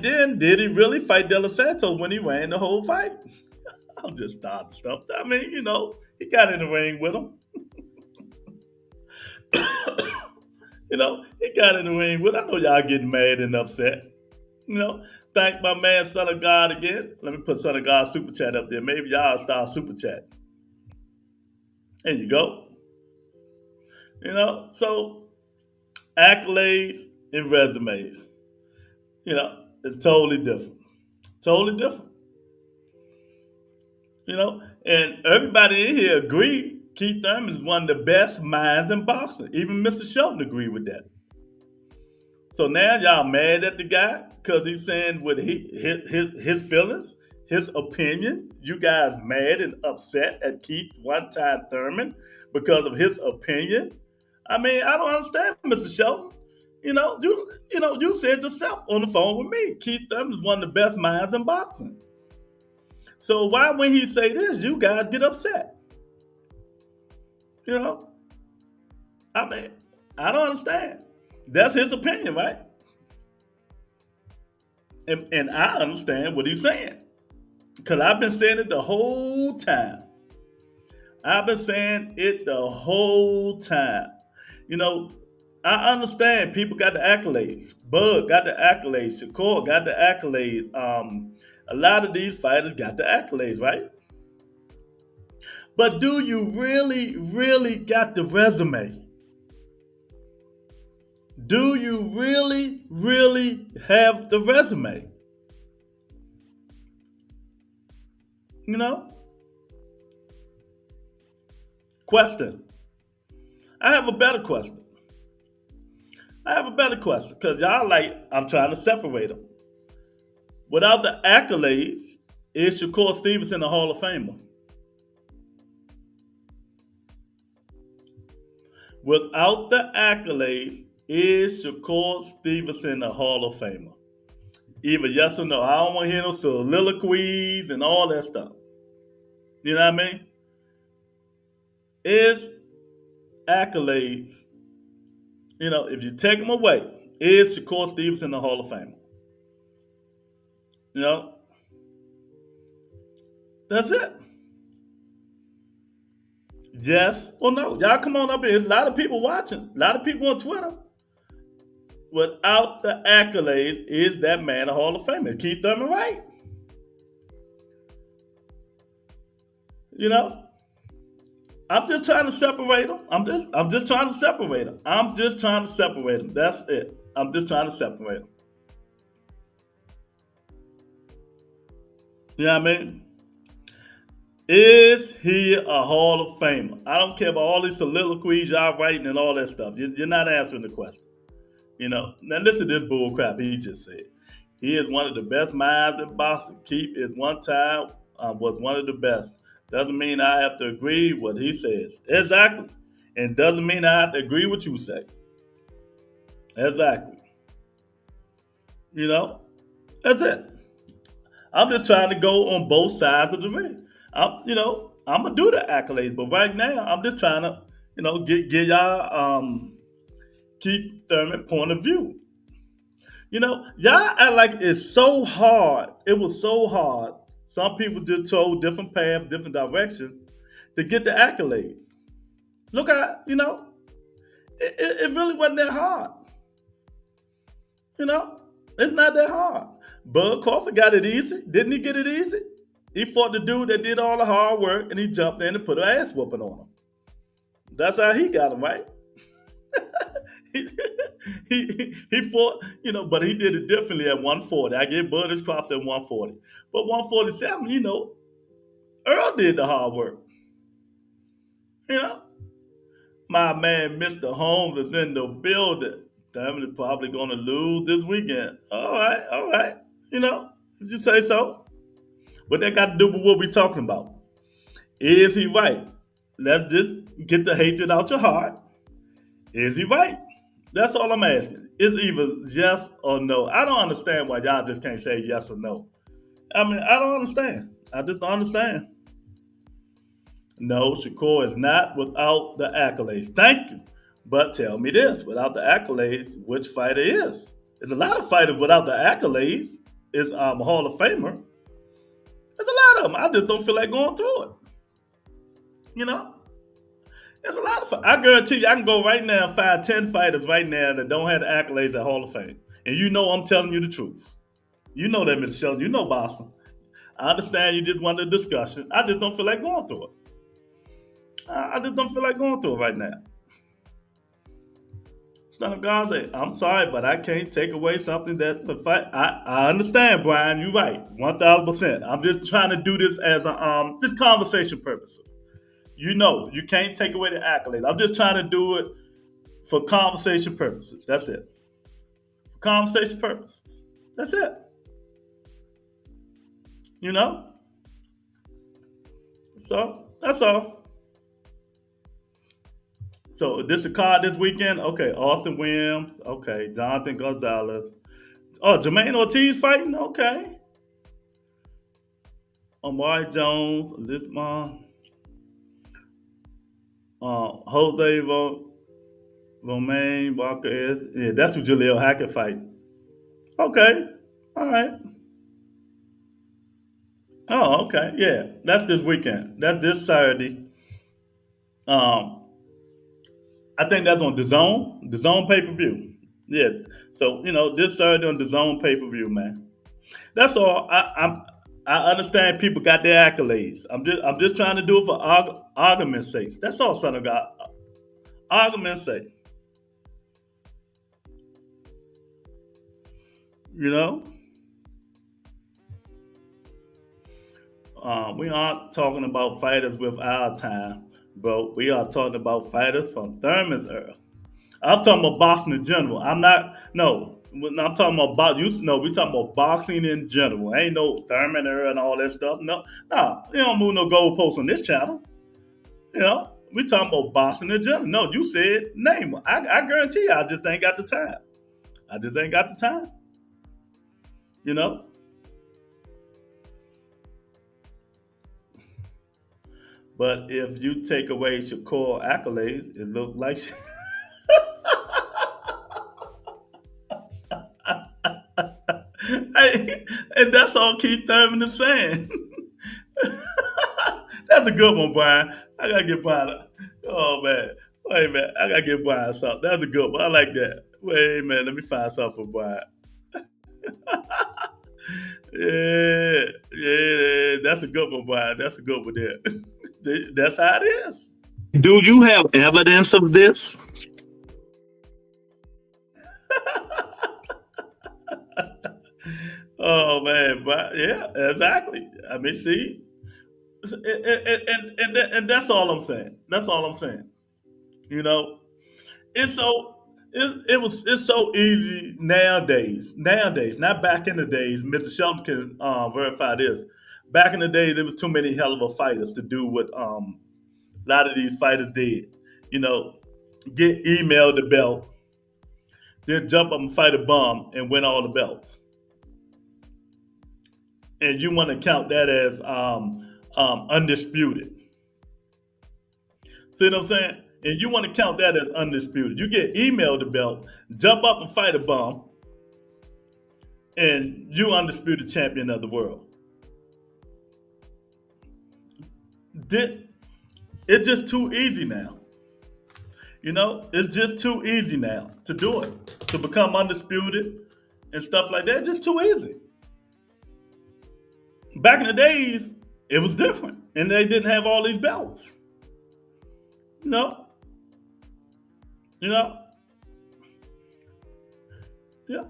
then did he really fight De Los Santos when he ran the whole fight? I'm just starting stuff. I mean, he got in the ring with him. He got in the ring with him. I know y'all getting mad and upset. Thank my man Son of God again. Let me put Son of God super chat up there. Maybe y'all start super chat. There you go. So accolades and resumes. It's totally different. Totally different. And everybody in here agree Keith Thurman is one of the best minds in boxing. Even Mr. Shelton agreed with that. So now y'all mad at the guy because he's saying what his feelings, his opinion. You guys mad and upset at Keith one-time Thurman because of his opinion. I mean, I don't understand, Mr. Shelton. You said yourself on the phone with me. Keith Thurman is one of the best minds in boxing. So why, when he say this, you guys get upset? I mean, I don't understand. That's his opinion, right? And I understand what he's saying. Because I've been saying it the whole time. I understand people got the accolades. Bud got the accolades. Shakur got the accolades. A lot of these fighters got the accolades, right? But do you really, really got the resume? Do you really, really have the resume? Question. I have a better question. Because y'all I'm trying to separate them. Without the accolades, is Shakur Stevenson a Hall of Famer? Without the accolades, is Shakur Stevenson a Hall of Famer? Either yes or no. I don't want to hear no soliloquies and all that stuff. You know what I mean? Is accolades, if you take them away, is Shakur Stevenson a Hall of Famer? That's it. Yes or no? Y'all come on up here. There's a lot of people watching. A lot of people on Twitter. Without the accolades, is that man a Hall of Famer? Is Keith Thurman right? I'm just trying to separate them. I'm just trying to separate them. That's it. I'm just trying to separate them. You know what I mean? Is he a Hall of Famer? I don't care about all these soliloquies y'all writing and all that stuff. You're not answering the question. Now listen to this bull crap he just said. He is one of the best minds in boxing. Keith is one time was one of the best. Doesn't mean I have to agree with what he says. Exactly. And doesn't mean I have to agree with what you say. Exactly. That's it. I'm just trying to go on both sides of the ring. I'm gonna do the accolades, but right now I'm just trying to, get y'all Keith Thurman point of view. Y'all act like it's so hard. It was so hard. Some people just told different paths, different directions to get the accolades. Look at, it really wasn't that hard. You know, it's not that hard. Bud Crawford got it easy. Didn't he get it easy? He fought the dude that did all the hard work and he jumped in and put an ass whooping on him. That's how he got him, right? he, he fought, but he did it differently at 140. I gave Bud his props at 140. But 147, Earl did the hard work. You know, my man Mr. Holmes is in the building. Thurman is probably going to lose this weekend. All right, all right. Did you say so? What that got to do with what we're talking about? Is he right? Let's just get the hatred out your heart. Is he right? That's all I'm asking. It's either yes or no. I don't understand why y'all just can't say yes or no. I mean, I don't understand. I just don't understand. No, Shakur is not without the accolades. Thank you. But tell me this, without the accolades, which fighter is? There's a lot of fighters without the accolades. Is a Hall of Famer. There's a lot of them. I just don't feel like going through it. There's a lot of. I guarantee you, I can go right now and find 10 fighters right now that don't have the accolades at Hall of Fame. And I'm telling you the truth. You know that, Mr. Sheldon. You know Boston. I understand you just want a discussion. I just don't feel like going through it. I just don't feel like going through it right now. Son of God say, I'm sorry, but I can't take away something that's a fight. I understand, Brian. You're right, 1,000%. I'm just trying to do this as a just conversation purposes. You can't take away the accolades. I'm just trying to do it for conversation purposes. That's it. For conversation purposes. That's it. So that's all. So this a card this weekend? Okay, Austin Williams. Okay, Jonathan Gonzalez. Oh, Jermaine Ortiz fighting? Okay. Amari Jones, Lisma. Jose Romaine Walker is. Yeah, that's what Jaleel Hackett fight. Okay. All right. Oh, okay. Yeah, that's this weekend. That's this Saturday. I think that's on the Zone pay per view. Yeah. So this Saturday on the Zone pay per view, man. That's all. I understand people got their accolades. I'm just trying to do it for argument's sake. That's all, son of God. Argument's sake. We aren't talking about fighters with our time, but we are talking about fighters from Thurman's era. I'm talking about boxing in general. I'm not. No, when I'm talking about we talking about boxing in general. Ain't no Thurman era and all that stuff. No, you don't move no goalposts on this channel. We talking about boxing in general. No, you said name one. I guarantee you, I just ain't got the time. I just ain't got the time. But if you take away Shakur accolades, it looks like. And that's all Keith Thurman is saying. That's a good one, Brian. I gotta get Brian. Oh man, wait man, I gotta get Brian something. That's a good one. I like that. Wait man, let me find something for Brian. Yeah, that's a good one, Brian. That's a good one there. That's how it is. Do you have evidence of this? Oh man, but yeah, exactly. I mean, see, and that's all I'm saying. That's all I'm saying. It's so it's so easy nowadays. Nowadays, not back in the days. Mr. Shelton can verify this. Back in the day, there was too many hell of a fighters to do what a lot of these fighters did. Get emailed the belt, then jump up and fight a bum and win all the belts. And you want to count that as undisputed. See what I'm saying? And you want to count that as undisputed. You get emailed the belt, jump up and fight a bum, and you undisputed champion of the world. It's just too easy now. It's just too easy now to do it, to become undisputed and stuff like that. It's just too easy. Back in the days, it was different, and they didn't have all these belts. You know, you know, yeah.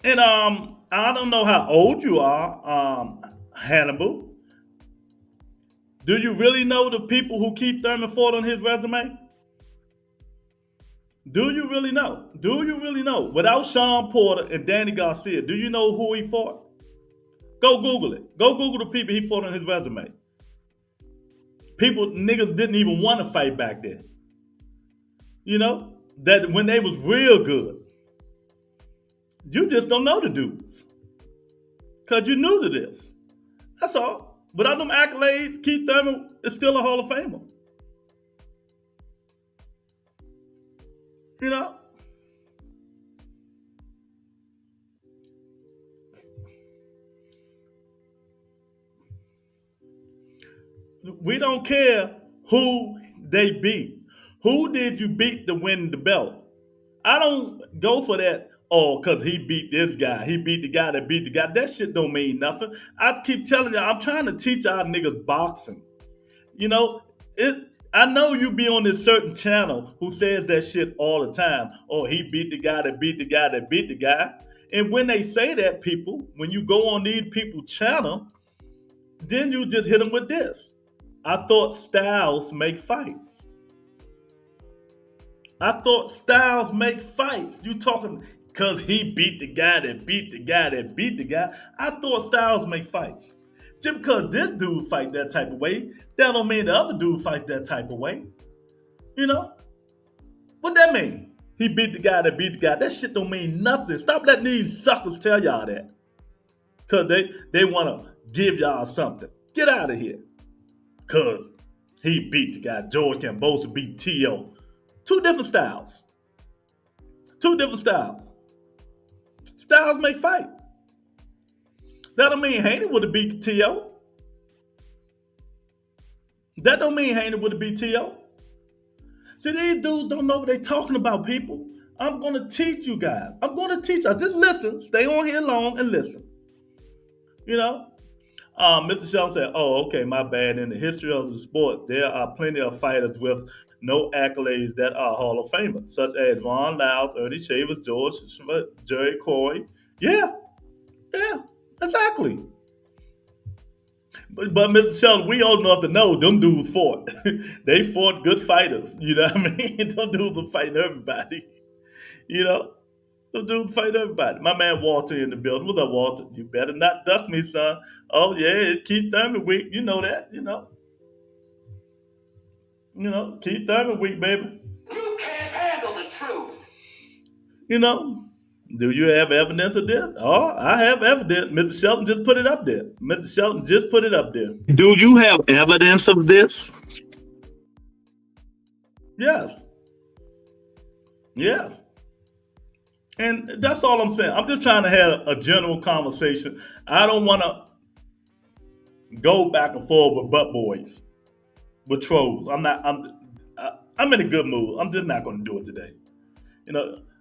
And I don't know how old you are, Hannibal. Do you really know the people who Keith Thurman fought on his resume? Do you really know? Do you really know? Without Sean Porter and Danny Garcia, do you know who he fought? Go Google it. Go Google the people he fought on his resume. People, niggas didn't even want to fight back then. That when they was real good. You just don't know the dudes. Because you're new to this. That's all. Without them accolades, Keith Thurman is still a Hall of Famer. We don't care who they beat. Who did you beat to win the belt? I don't go for that. Oh, because he beat this guy. He beat the guy that beat the guy. That shit don't mean nothing. I keep telling you, I'm trying to teach our niggas boxing. I know you be on this certain channel who says that shit all the time. Oh, he beat the guy that beat the guy that beat the guy. And when they say that, people, when you go on these people's channel, then you just hit them with this. I thought styles make fights. I thought styles make fights. You talking because he beat the guy that beat the guy that beat the guy. I thought styles make fights. Just because this dude fight that type of way, that don't mean the other dude fights that type of way. What that mean? He beat the guy that beat the guy. That shit don't mean nothing. Stop letting these suckers tell y'all that. Because they want to give y'all something. Get out of here. Because he beat the guy. George Cambosa beat T.O. Two different styles. Styles make fight. That don't mean Haney would have beat T.O. That don't mean Haney would have beat T.O. See, these dudes don't know what they're talking about, people. I'm going to teach you guys. I'm going to teach you. Just listen. Stay on here long and listen. Mr. Shelton said, oh, okay, my bad. In the history of the sport, there are plenty of fighters with no accolades that are Hall of Famers, such as Ron Lyles, Ernie Shavers, George, Jerry Corey. Yeah, exactly. But Mr. Shelton, we old enough to know them dudes fought. They fought good fighters. You know what I mean? Them dudes are fighting everybody. Them dudes fight everybody. My man Walter in the building. What's up, Walter? You better not duck me, son. Oh, yeah, it's Keith Thurman week. You know that, Keith Thurman week, baby. You can't handle the truth. Do you have evidence of this? Oh, I have evidence. Mr. Shelton just put it up there. Do you have evidence of this? Yes. And that's all I'm saying. I'm just trying to have a general conversation. I don't want to go back and forth with butt boys, with trolls. I'm in a good mood. I'm just not going to do it today.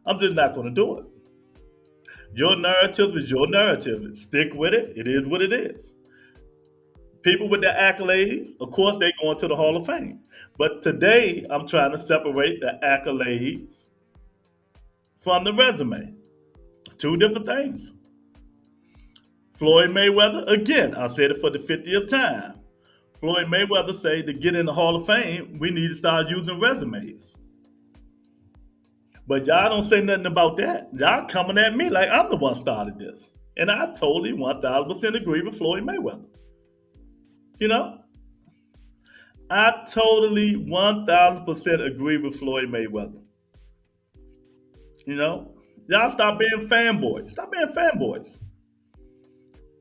I'm just not going to do it. Your narrative is your narrative. Stick with it. It is what it is. People with their accolades, of course, they go into the Hall of Fame. But today, I'm trying to separate the accolades from the resume. Two different things. Floyd Mayweather, again, I said it for the 50th time. Floyd Mayweather say to get in the Hall of Fame, we need to start using resumes. But y'all don't say nothing about that. Y'all coming at me like I'm the one started this. And I totally 1,000% agree with Floyd Mayweather. I totally 1,000% agree with Floyd Mayweather. Y'all stop being fanboys. Stop being fanboys.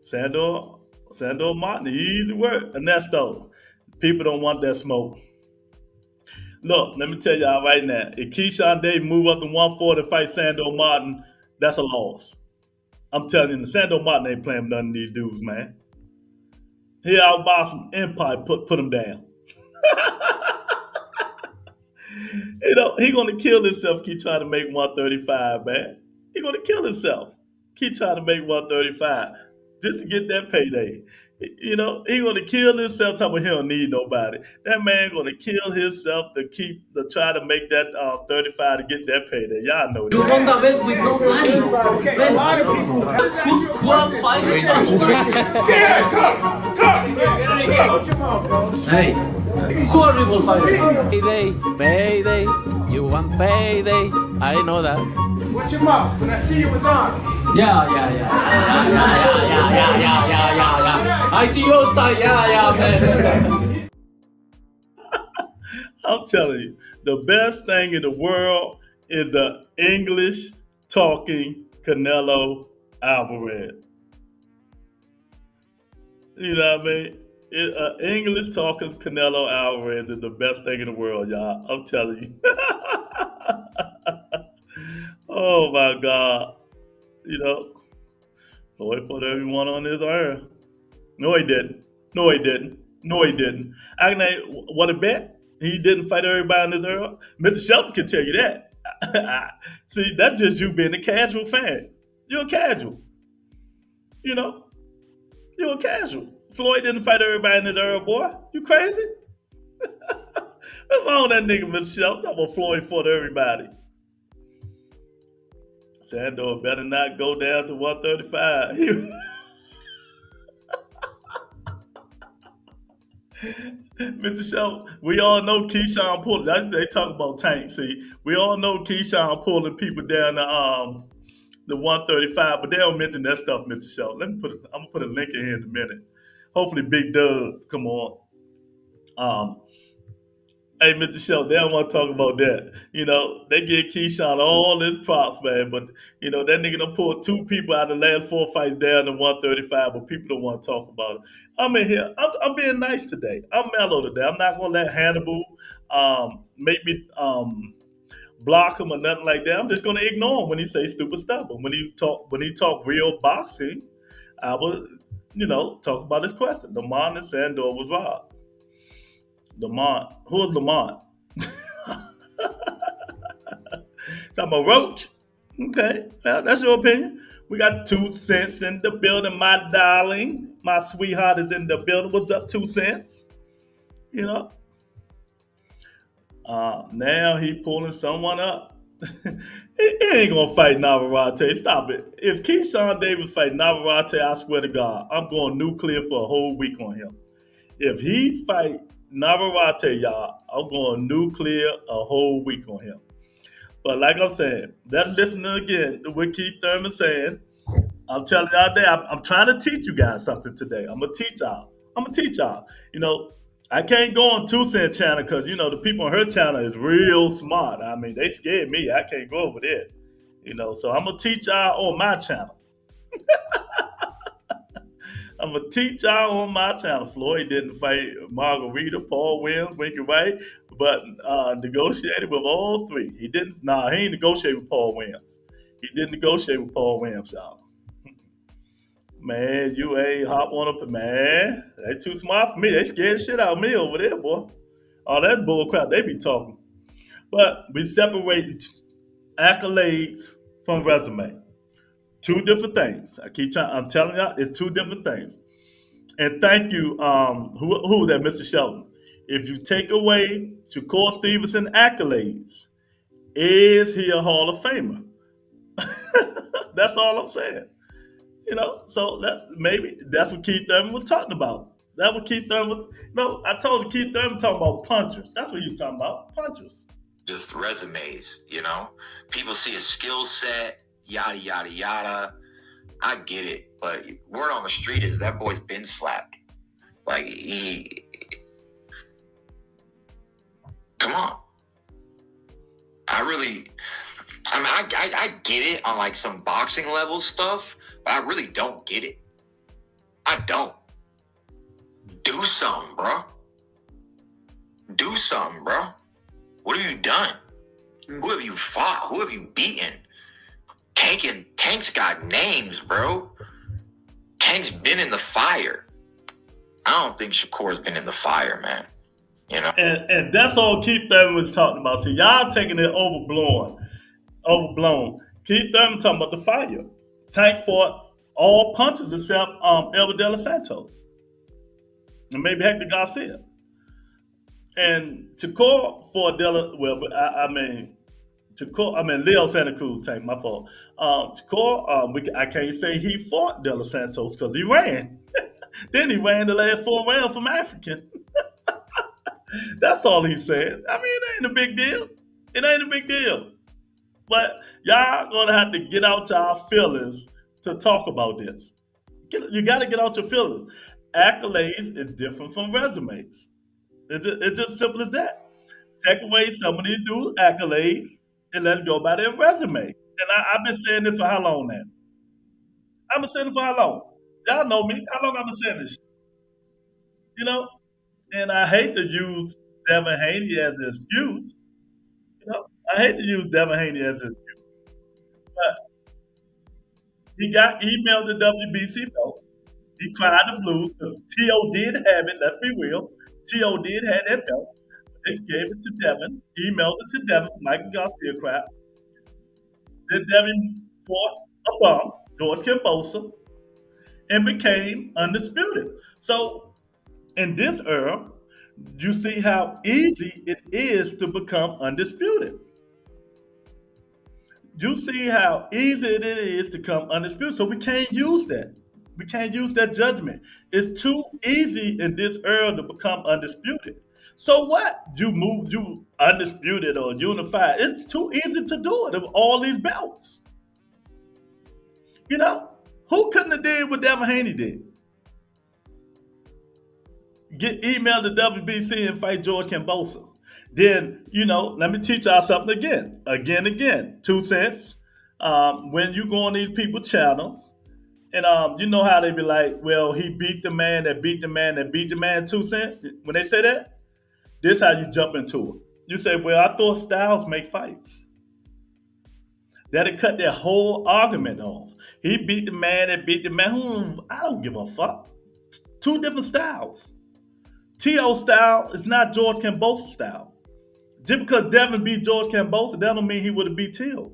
Sandor Martin, easy work. Ernesto, people don't want that smoke. Look, let me tell y'all right now. If Keyshawn Davis move up to 140 and fight Sandor Martin, that's a loss. I'm telling you, the Sando Martin ain't playing with none of these dudes, man. He outboxed Empire, put him down. He gonna kill himself. Keep trying to make 135, man. He gonna kill himself. Keep trying to make 135 just to get that payday. He gonna kill himself. Talking about he don't need nobody. That man gonna kill himself to try to make that 35 to get that payday. Y'all know that. You won the belt with no money. Okay, a lot of people Who are fighting? Watch your mouth, bro. Hey, who are people fighting? Payday, you want payday, I know that. Watch your mouth. When I see you was on. Yeah. I see your side. Yeah, man. I'm telling you, the best thing in the world is the English talking Canelo Alvarez. You know what I mean? English talking Canelo Alvarez is the best thing in the world, y'all. I'm telling you. Oh my God. Floyd fought everyone on his earth. No, he didn't. I can name what a bet. He didn't fight everybody on his earth. Mr. Shelton can tell you that. See, that's just you being a casual fan. You're a casual. You're a casual. Floyd didn't fight everybody in his era, boy. You crazy? What's wrong with that nigga, Mr. Shelton? Talking about Floyd fought everybody. Sandor better not go down to 135. Mr. Shelton, we all know Keyshawn pulling. They talk about Tank. See, we all know Keyshawn pulling people down to the 135, but they don't mention that stuff, Mr. Shelton. I'm gonna put a link in here in a minute. Hopefully, Big Doug come on. Hey, Mr. Shelton, they don't want to talk about that. They give Keyshawn all his props, man, but that nigga done pulled 2 people out of the last 4 fights down to 135, but people don't want to talk about it. I'm in here. I'm being nice today. I'm mellow today. I'm not gonna let Hannibal make me block him or nothing like that. I'm just gonna ignore him when he say stupid stuff. But when he talk real boxing, I will, talk about his question. Lamont and Sandor was robbed. Lamont, who is Lamont? Talking about Roach. Okay, well, that's your opinion. We got 2 cents in the building, my darling. My sweetheart is in the building. What's up, 2 cents? Now he pulling someone up. He ain't gonna fight Navarrete. Stop it. If Keyshawn Davis fight Navarrete, I swear to God, I'm going nuclear for a whole week on him. If he fight Navarrete, y'all, I'm going nuclear a whole week on him. But like I'm saying, that's listening again to what Keith Thurman saying. I'm telling y'all today, I'm trying to teach you guys something today. I'm gonna teach y'all. I can't go on 2 Cent channel because, the people on her channel is real smart. I mean, they scared me. I can't go over there. So I'm going to teach y'all on my channel. Floyd didn't fight Margarita, Paul Williams, Winky White, but negotiated with all 3. He ain't negotiated with Paul Williams. He didn't negotiate with Paul Williams, y'all. Man, you ain't hop on up, man. They too smart for me. They scared shit out of me over there, boy. All that bull crap they be talking. But we separating accolades from resume. 2 different things. I'm telling y'all, it's 2 different things. And thank you, who that, Mr. Shelton. If you take away Shakur Stevenson accolades, is he a Hall of Famer? That's all I'm saying. So maybe that's what Keith Thurman was talking about. That's what Keith Thurman was. I told you Keith Thurman talking about punchers. That's what you're talking about, punchers. Just resumes, People see a skill set, yada, yada, yada. I get it, but word on the street is that boy's been slapped. Like, come on. I get it on like some boxing level stuff, but I really don't get it. I don't. Do something, bro. What have you done? Who have you fought? Who have you beaten? Tank's got names, bro. Tank's been in the fire. I don't think Shakur's been in the fire, man. You know? And that's all Keith Thurman was talking about. See, y'all taking it overblown. Keith Thurman talking about the fire. Tank fought all punches except Elvis De Los Santos. And maybe Hector Garcia. And Shakur fought Leo Santa Cruz Tank, my fault. Shakur, I can't say he fought De Los Santos because he ran. Then he ran the last 4 rounds from African. That's all he said. I mean, it ain't a big deal. It ain't a big deal. But y'all gonna have to get out y'all feelings to talk about this. You gotta get out your feelings. Accolades is different from resumes. It's just simple as that. Take away some of these dudes' accolades and let's go by their resume. And I've been saying this for how long now? I've been saying it for how long? Y'all know me. How long I've been saying this? You know? And I hate to use Devin Haney as an excuse. You know? I hate to use Devin Haney as an excuse. But he got emailed to WBC though. He cried the blues. T.O. did have it, let's be real. T.O. did have that belt. They gave it to Devin, emailed it to Devin, Michael Garcia crap. Then Devin fought a bum, George Kimbosa, and became undisputed. So in this era, you see how easy it is to become undisputed. You see how easy it is to become undisputed. So we can't use that. We can't use that judgment. It's too easy in this era to become undisputed. So what? You undisputed or unified. It's too easy to do it of all these belts. You know? Who couldn't have did what Devin Haney did? Get emailed to WBC and fight George Kimbosa. Then, let me teach y'all something again. 2 cents. When you go on these people's channels, and you know how they be like, well, he beat the man that beat the man that beat the man, 2 cents. When they say that, this is how you jump into it. You say, well, I thought styles make fights. That'll cut their whole argument off. He beat the man that beat the man. I don't give a fuck. 2 different styles. T.O. style is not George Kimbosa style. Just because Devin beat George Kimbosa, that don't mean he would have beat T.O.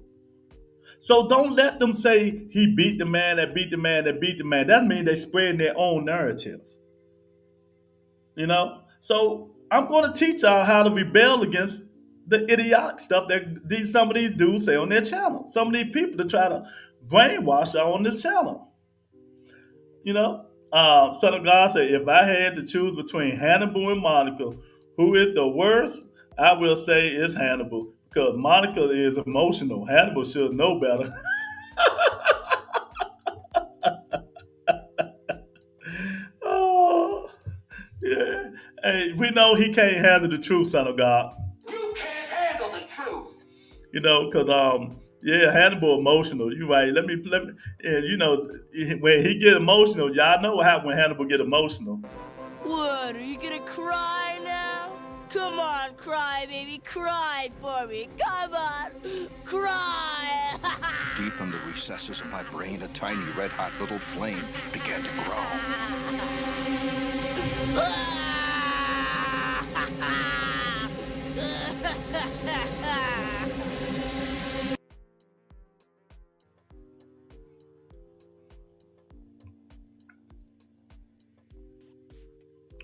So don't let them say he beat the man that beat the man that beat the man. That means they spreading their own narrative. So I'm going to teach y'all how to rebel against the idiotic stuff that some of these dudes say on their channel. Some of these people that try to brainwash y'all on this channel. Son of God said, if I had to choose between Hannibal and Monica, who is the worst? I will say it's Hannibal. Because Monica is emotional. Hannibal should know better. Oh, yeah. Hey, we know he can't handle the truth, son of God. You can't handle the truth. Because Hannibal emotional. You right. Let me. And when he get emotional, y'all know how when Hannibal get emotional. What? Are you gonna cry now? Come on, cry, baby, cry for me. Come on, cry. Deep in the recesses of my brain, a tiny red-hot little flame began to grow.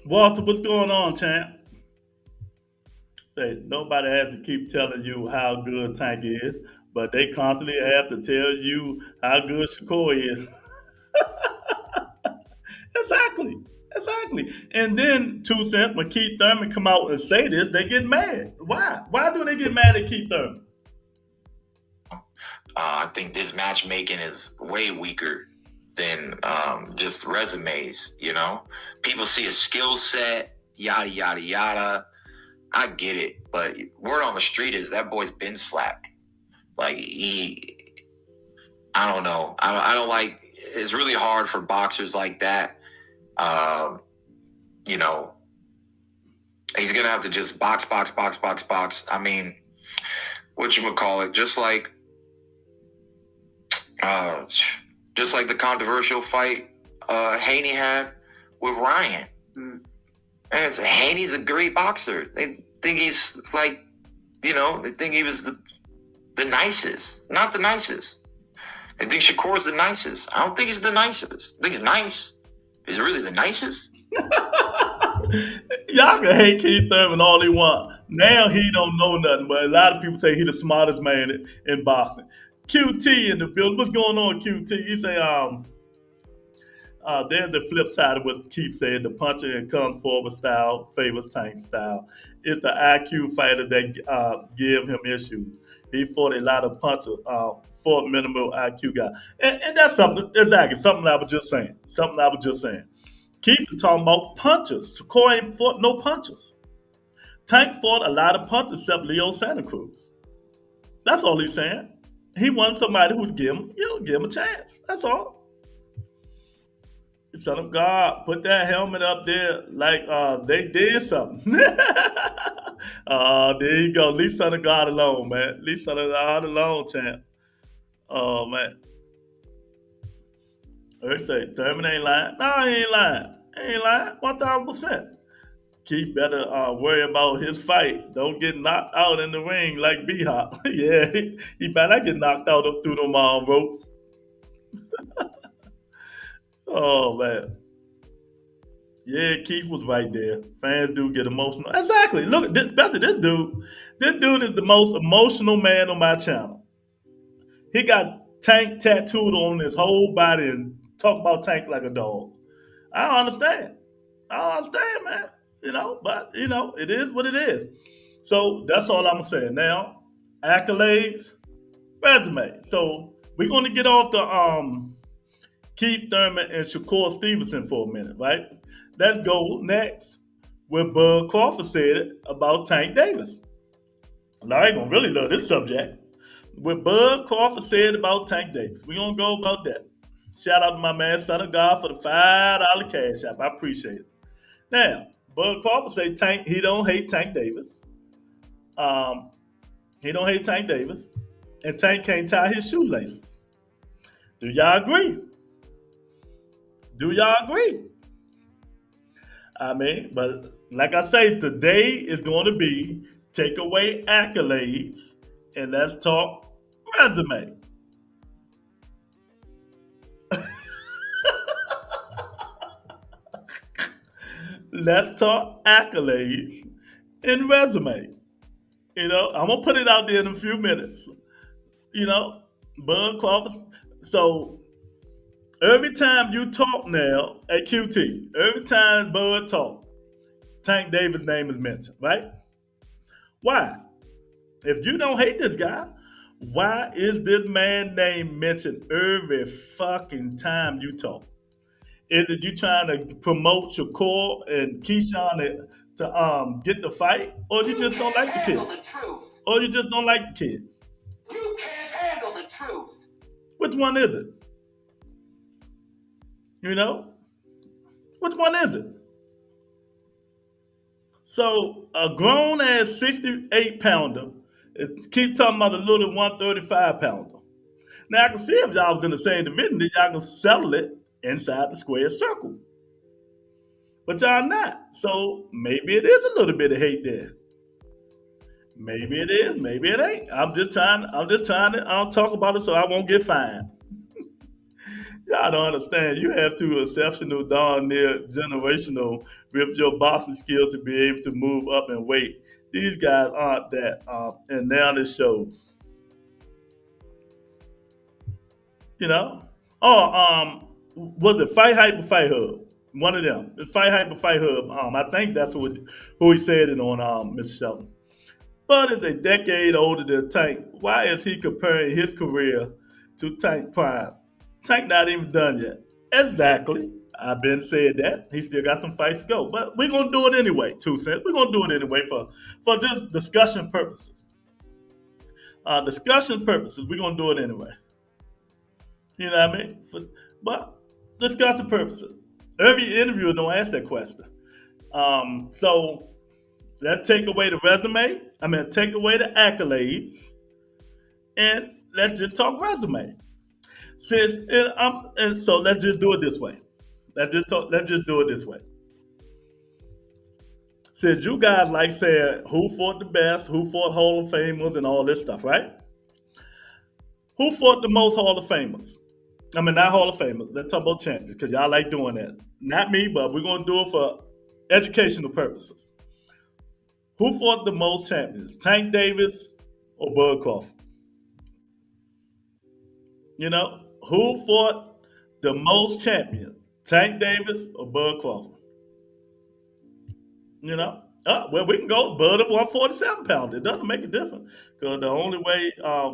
Walter, what's going on, champ? Nobody has to keep telling you how good Tank is, but they constantly have to tell you how good Shakur is. Exactly. And then 2 cents, when Keith Thurman come out and say this, they get mad. Why? Why do they get mad at Keith Thurman? I think this matchmaking is way weaker than just resumes, People see a skill set, yada, yada, yada. I get it, but word on the street is that boy's been slapped. Like, I don't know. I don't like, it's really hard for boxers like that. He's going to have to just box. I mean, whatchamacallit, just like Just like the controversial fight Haney had with Ryan. And Haney's a great boxer. They think he's like, they think he was the nicest. Not the nicest. They think Shakur's the nicest. I don't think he's the nicest. I think he's nice. He's really the nicest. Y'all can hate Keith Thurman all they want. Now he don't know nothing, but a lot of people say he's the smartest man in boxing. QT in the building. What's going on, QT? You say, there's the flip side of what Keith said. The puncher and comes forward style favors Tank style. It's the IQ fighter that give him issues. He fought a lot of punchers, fought minimal IQ guy. And that's something, exactly, something I was just saying. Keith is talking about punchers. Shakur ain't fought no punchers. Tank fought a lot of punchers except Leo Santa Cruz. That's all he's saying. He wanted somebody who would give him a chance. That's all. Son of God, put that helmet up there like they did something. There you go. Leave Son of God alone, man. Leave Son of God alone, champ. Oh, man. They say, Thurman ain't lying. No, he ain't lying. He ain't lying. 1,000%. Keith better worry about his fight. Don't get knocked out in the ring like B-Hop. Yeah, he better not get knocked out up through them ropes. Oh, man. Yeah, Keith was right there. Fans do get emotional. Exactly. Look, especially this dude. This dude is the most emotional man on my channel. He got Tank tattooed on his whole body and talk about Tank like a dog. I don't understand. Man. But it is what it is. So that's all I'm saying. Now, accolades, resume. So we're going to get off the Keith Thurman and Shakur Stevenson for a minute, right? Let's go next with Bud Crawford said about Tank Davis. Larry gonna really love this subject. What Bud Crawford said about Tank Davis. We're gonna go about that. Shout out to my man, Son of God, for the $5 cash app. I appreciate it. Now, Bud Crawford say Tank, he don't hate Tank Davis. He don't hate Tank Davis. And Tank can't tie his shoelaces. Do y'all agree? I mean, but like I say, today is going to be take away accolades and let's talk resume. Let's talk accolades and resume. I'm going to put it out there in a few minutes. Bud Crawford. So, every time you talk now at QT, every time Bud talk, Tank Davis' name is mentioned, right? Why? If you don't hate this guy, why is this man name mentioned every fucking time you talk? Is it you trying to promote Shakur and Keyshawn to get the fight, or you just don't like the kid? Or you just don't like the kid? You can't handle the truth. Which one is it? Which one is it? So a grown ass 68 pounder keep talking about a little 135 pounder. Now I can see if y'all was in the same division, then y'all can settle it inside the square circle. But y'all not. So maybe it is a little bit of hate there. Maybe it is, maybe it ain't. I'm just trying to I'll talk about it so I won't get fined. Y'all don't understand. You have to exceptional, darn near generational with your boxing skills to be able to move up in weight. These guys aren't that, and now this shows. Was it Fight Hype or Fight Hub? One of them. It's Fight Hype or Fight Hub. I think that's who he said it on, Mr. Shelton. Bud is a decade older than Tank. Why is he comparing his career to Tank Prime? Tank not even done yet. Exactly. I've been saying that. He still got some fights to go. But we're going to do it anyway, 2 cents. We're going to do it anyway for just discussion purposes. We're going to do it anyway. You know what I mean? But discussion purposes. Every interviewer don't ask that question. So let's take away the resume. Take away the accolades. And let's just talk resume. And so let's just do it this way. Let's just do it this way. Since you guys like saying who fought the best, who fought Hall of Famers, and all this stuff, right? Who fought the most Hall of Famers? I mean, not Hall of Famers. Let's talk about champions because y'all like doing that. Not me, but we're gonna do it for educational purposes. Who fought the most champions? Tank Davis or Bud Crawford? You know, who fought the most champions? Tank Davis or Bud Crawford? You know, well, we can go Bud of 147 pound. It doesn't make a difference because the only way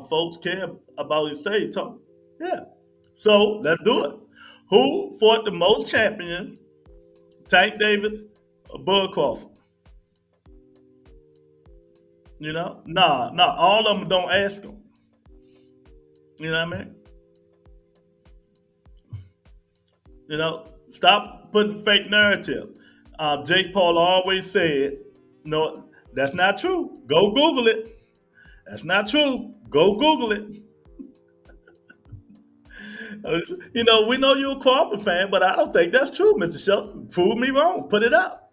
folks care about is say talk. Yeah. So let's do it. Who fought the most champions? Tank Davis or Bud Crawford? You know, nah, all of them don't ask them. You know what I mean? You know, stop putting fake narrative. Jake Paul always said, no, that's not true. Go Google it. That's not true. Go Google it. You know, we know you're a Crawford fan, but I don't think that's true, Mr. Shelton. Prove me wrong. Put it up.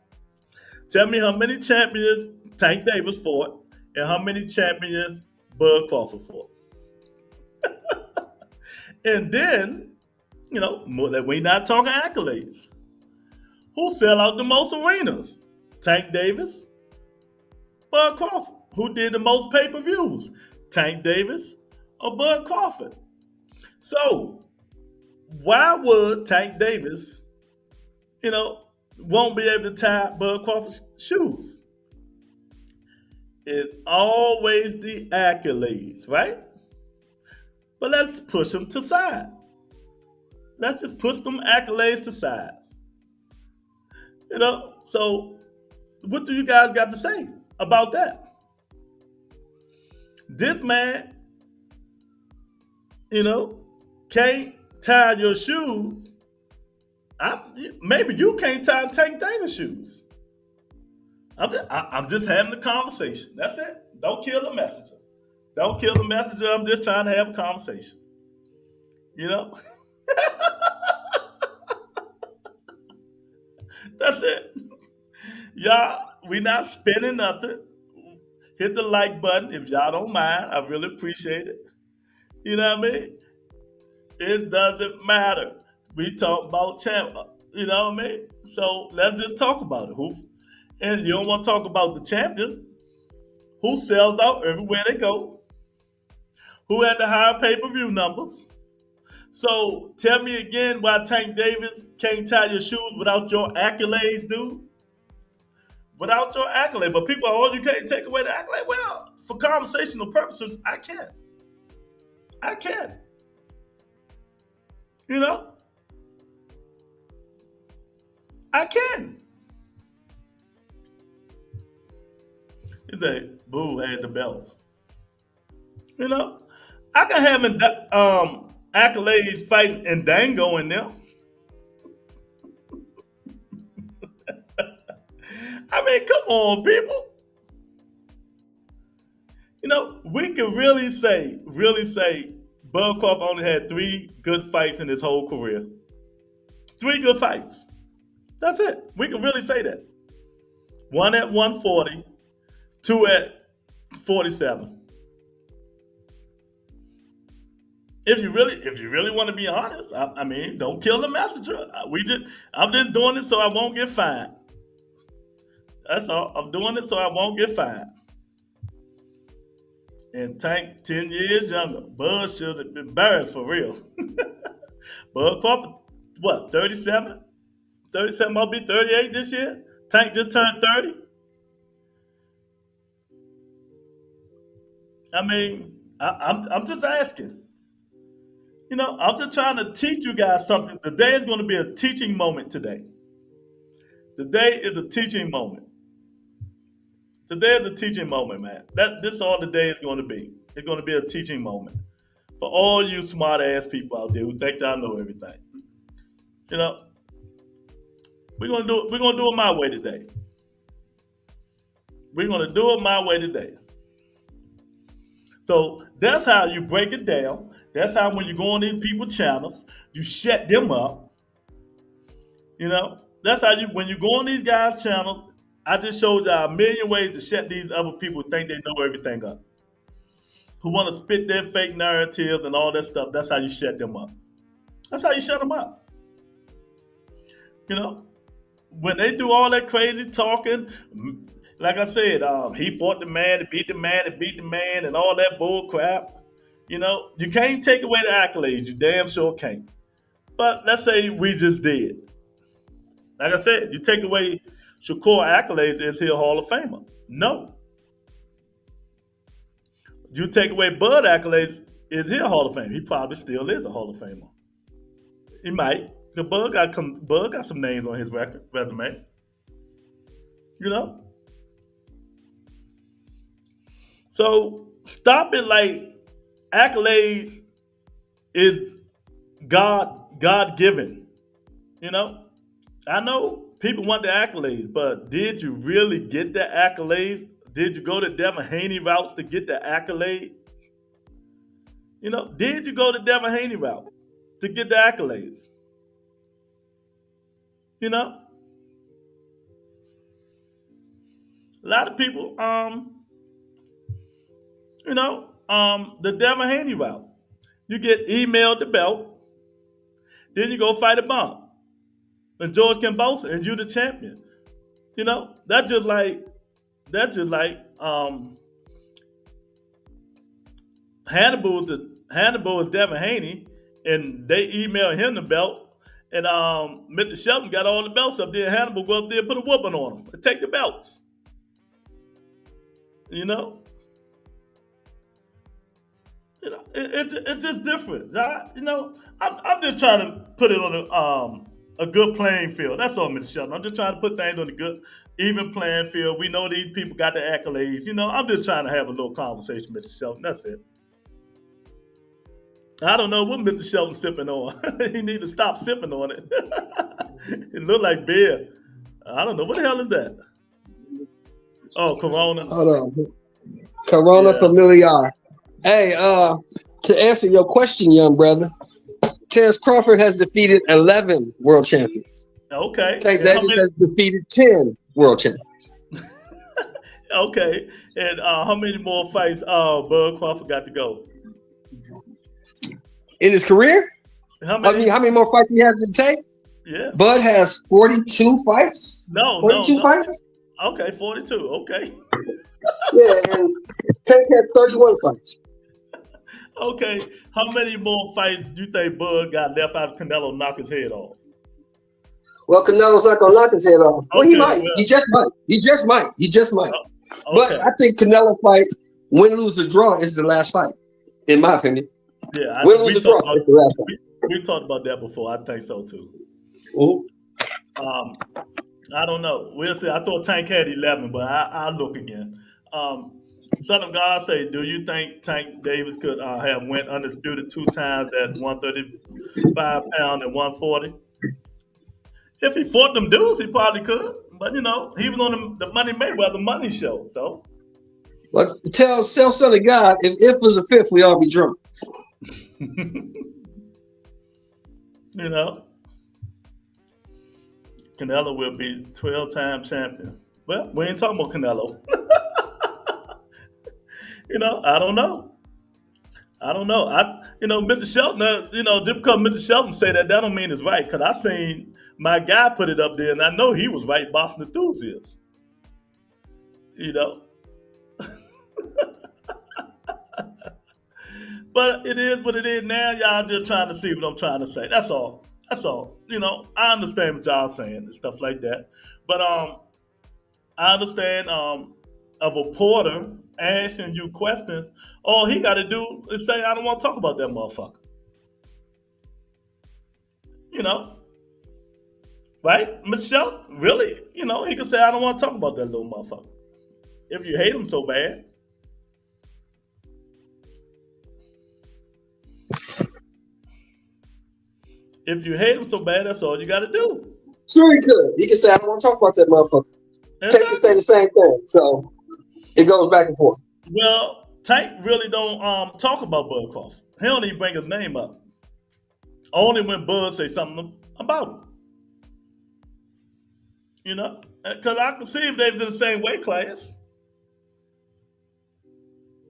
Tell me how many champions Tank Davis fought and how many champions Bud Crawford fought. And then, you know, we're not talking accolades. Who sell out the most arenas? Tank Davis, Bud Crawford. Who did the most pay-per-views? Tank Davis or Bud Crawford? So, why would Tank Davis, you know, won't be able to tie Bud Crawford's shoes? It's always the accolades, right? But let's push them to side. Let's just push them accolades to side. You know, so what do you guys got to say about that? This man, you know, can't tie your shoes. Maybe you can't tie Tank Davis shoes. I'm just having a conversation. That's it. Don't kill the messenger. Don't kill the messenger. I'm just trying to have a conversation. You know? That's it. Y'all, we not spending nothing. Hit the like button if y'all don't mind. I really appreciate it. You know what I mean? It doesn't matter. We talk about champ. You know what I mean? So let's just talk about it. And you don't want to talk about the champions. Who sells out everywhere they go? Who had the higher pay-per-view numbers? So tell me again why Tank Davis can't tie your shoes without your accolades, dude. Without your accolade. But people are, oh, you can't take away the accolade. Well, for conversational purposes, I can. I can. You know? I can. You say, Boo had the belts. You know? I can have accolades fighting and Dango in there. I mean, come on, people. You know, we can really say, Bud Crawford only had 3 good fights in his whole career. 3 good fights. That's it. We can really say that. 1 at 140, 2 at 47. If you really want to be honest, I mean, don't kill the messenger. I'm just doing it so I won't get fined. That's all. I'm doing it so I won't get fined. And Tank 10 years younger. Bud should have been embarrassed for real. Bud Crawford, what, 37? 37 might be 38 this year. Tank just turned 30. I mean, I'm just asking. You know, I'm just trying to teach you guys something. Today is going to be a teaching moment today. Today is a teaching moment. Today is a teaching moment, man. This is all the day is going to be. It's going to be a teaching moment for all you smart ass people out there who think y'all know everything. You know, we're gonna do it my way today. We're gonna do it my way today. So that's how you break it down. That's how when you go on these people's channels, you shut them up. You know, that's how you when you go on these guys' channels. I just showed y'all a million ways to shut these other people who think they know everything up, who want to spit their fake narratives and all that stuff. That's how you shut them up. That's how you shut them up. You know, when they do all that crazy talking, like I said, he fought the man, and beat the man, and beat the man, and all that bull crap. You know, you can't take away the accolades. You damn sure can't. But let's say we just did. Like I said, you take away Shakur accolades, is he a Hall of Famer? No. You take away Bud accolades, is he a Hall of Famer? He probably still is a Hall of Famer. He might. The Bud got some names on his resume. You know? So stop it like accolades is God given. You know? I know people want the accolades, but did you really get the accolades? Did you go to Devin Haney routes to get the accolade? You know, did you go to Devin Haney route to get the accolades? You know? A lot of people, the Devin Haney route. You get emailed the belt, then you go fight a bump. And George Kambosos, and you the champion. You know, that's just like Hannibal is Devin Haney, and they emailed him the belt, and Mr. Shelton got all the belts up there. Hannibal go up there and put a whooping on them and take the belts. You know, it's just different. I'm just trying to put it on a good playing field. That's all, Mr. Shelton. I'm just trying to put things on a good, even playing field. We know these people got the accolades. You know, I'm just trying to have a little conversation, Mr. Shelton. That's it. I don't know what Mr. Shelton's sipping on. He need to stop sipping on it. It look like beer. I don't know. What the hell is that? Oh, Corona. Hold on. Corona Familiar. Hey, to answer your question, young brother, Terrence Crawford has defeated 11 world champions. Okay. Tank Davis has defeated 10 world champions. Okay. And how many more fights Bud Crawford got to go? In his career? How many more fights he has to take? Yeah. Bud has 42 fights? 42 fights? Okay, 42. Okay. Yeah, and Tank has 31 fights. Okay, how many more fights do you think Bud got left out of Canelo knock his head off? Well, Canelo's not gonna knock his head off. Well, Okay, he might. well. He just might. Okay. But I think Canelo fight, win, lose, or draw, is the last fight, in my opinion. Yeah, Win, lose, or draw is the last fight. We talked about that before. I think so too. Mm-hmm. I don't know. We'll see. I thought Tank had 11, but I'll look again. Son of God say, do you think Tank Davis could have went undisputed 2 times at 135 pound and 140? If he fought them dudes, he probably could. But you know, he was on the Money Mayweather money show. So, but tell Son of God, if was a fifth, we all be drunk. You know, Canelo will be 12-time champion. Well, we ain't talking about Canelo. You know, I don't know. Mr. Shelton, just because Mr. Shelton say that don't mean it's right. Because I seen my guy put it up there, and I know he was right, Boxing Enthusiast. You know. But it is what it is now. Y'all just trying to see what I'm trying to say. That's all. You know, I understand what y'all saying and stuff like that. But I understand a reporter asking you questions, all he got to do is say, I don't want to talk about that motherfucker. You know? Right? Michelle, really? You know, he can say, I don't want to talk about that little motherfucker. If you hate him so bad. If you hate him so bad, that's all you got to do. Sure he could. He can say, I don't want to talk about that motherfucker. Tank can say the same thing. So it goes back and forth. Well, Tank really don't talk about Bud Crawford. He don't even bring his name up. Only when Bud say something about him. You know? Because I can see if they was in the same weight class.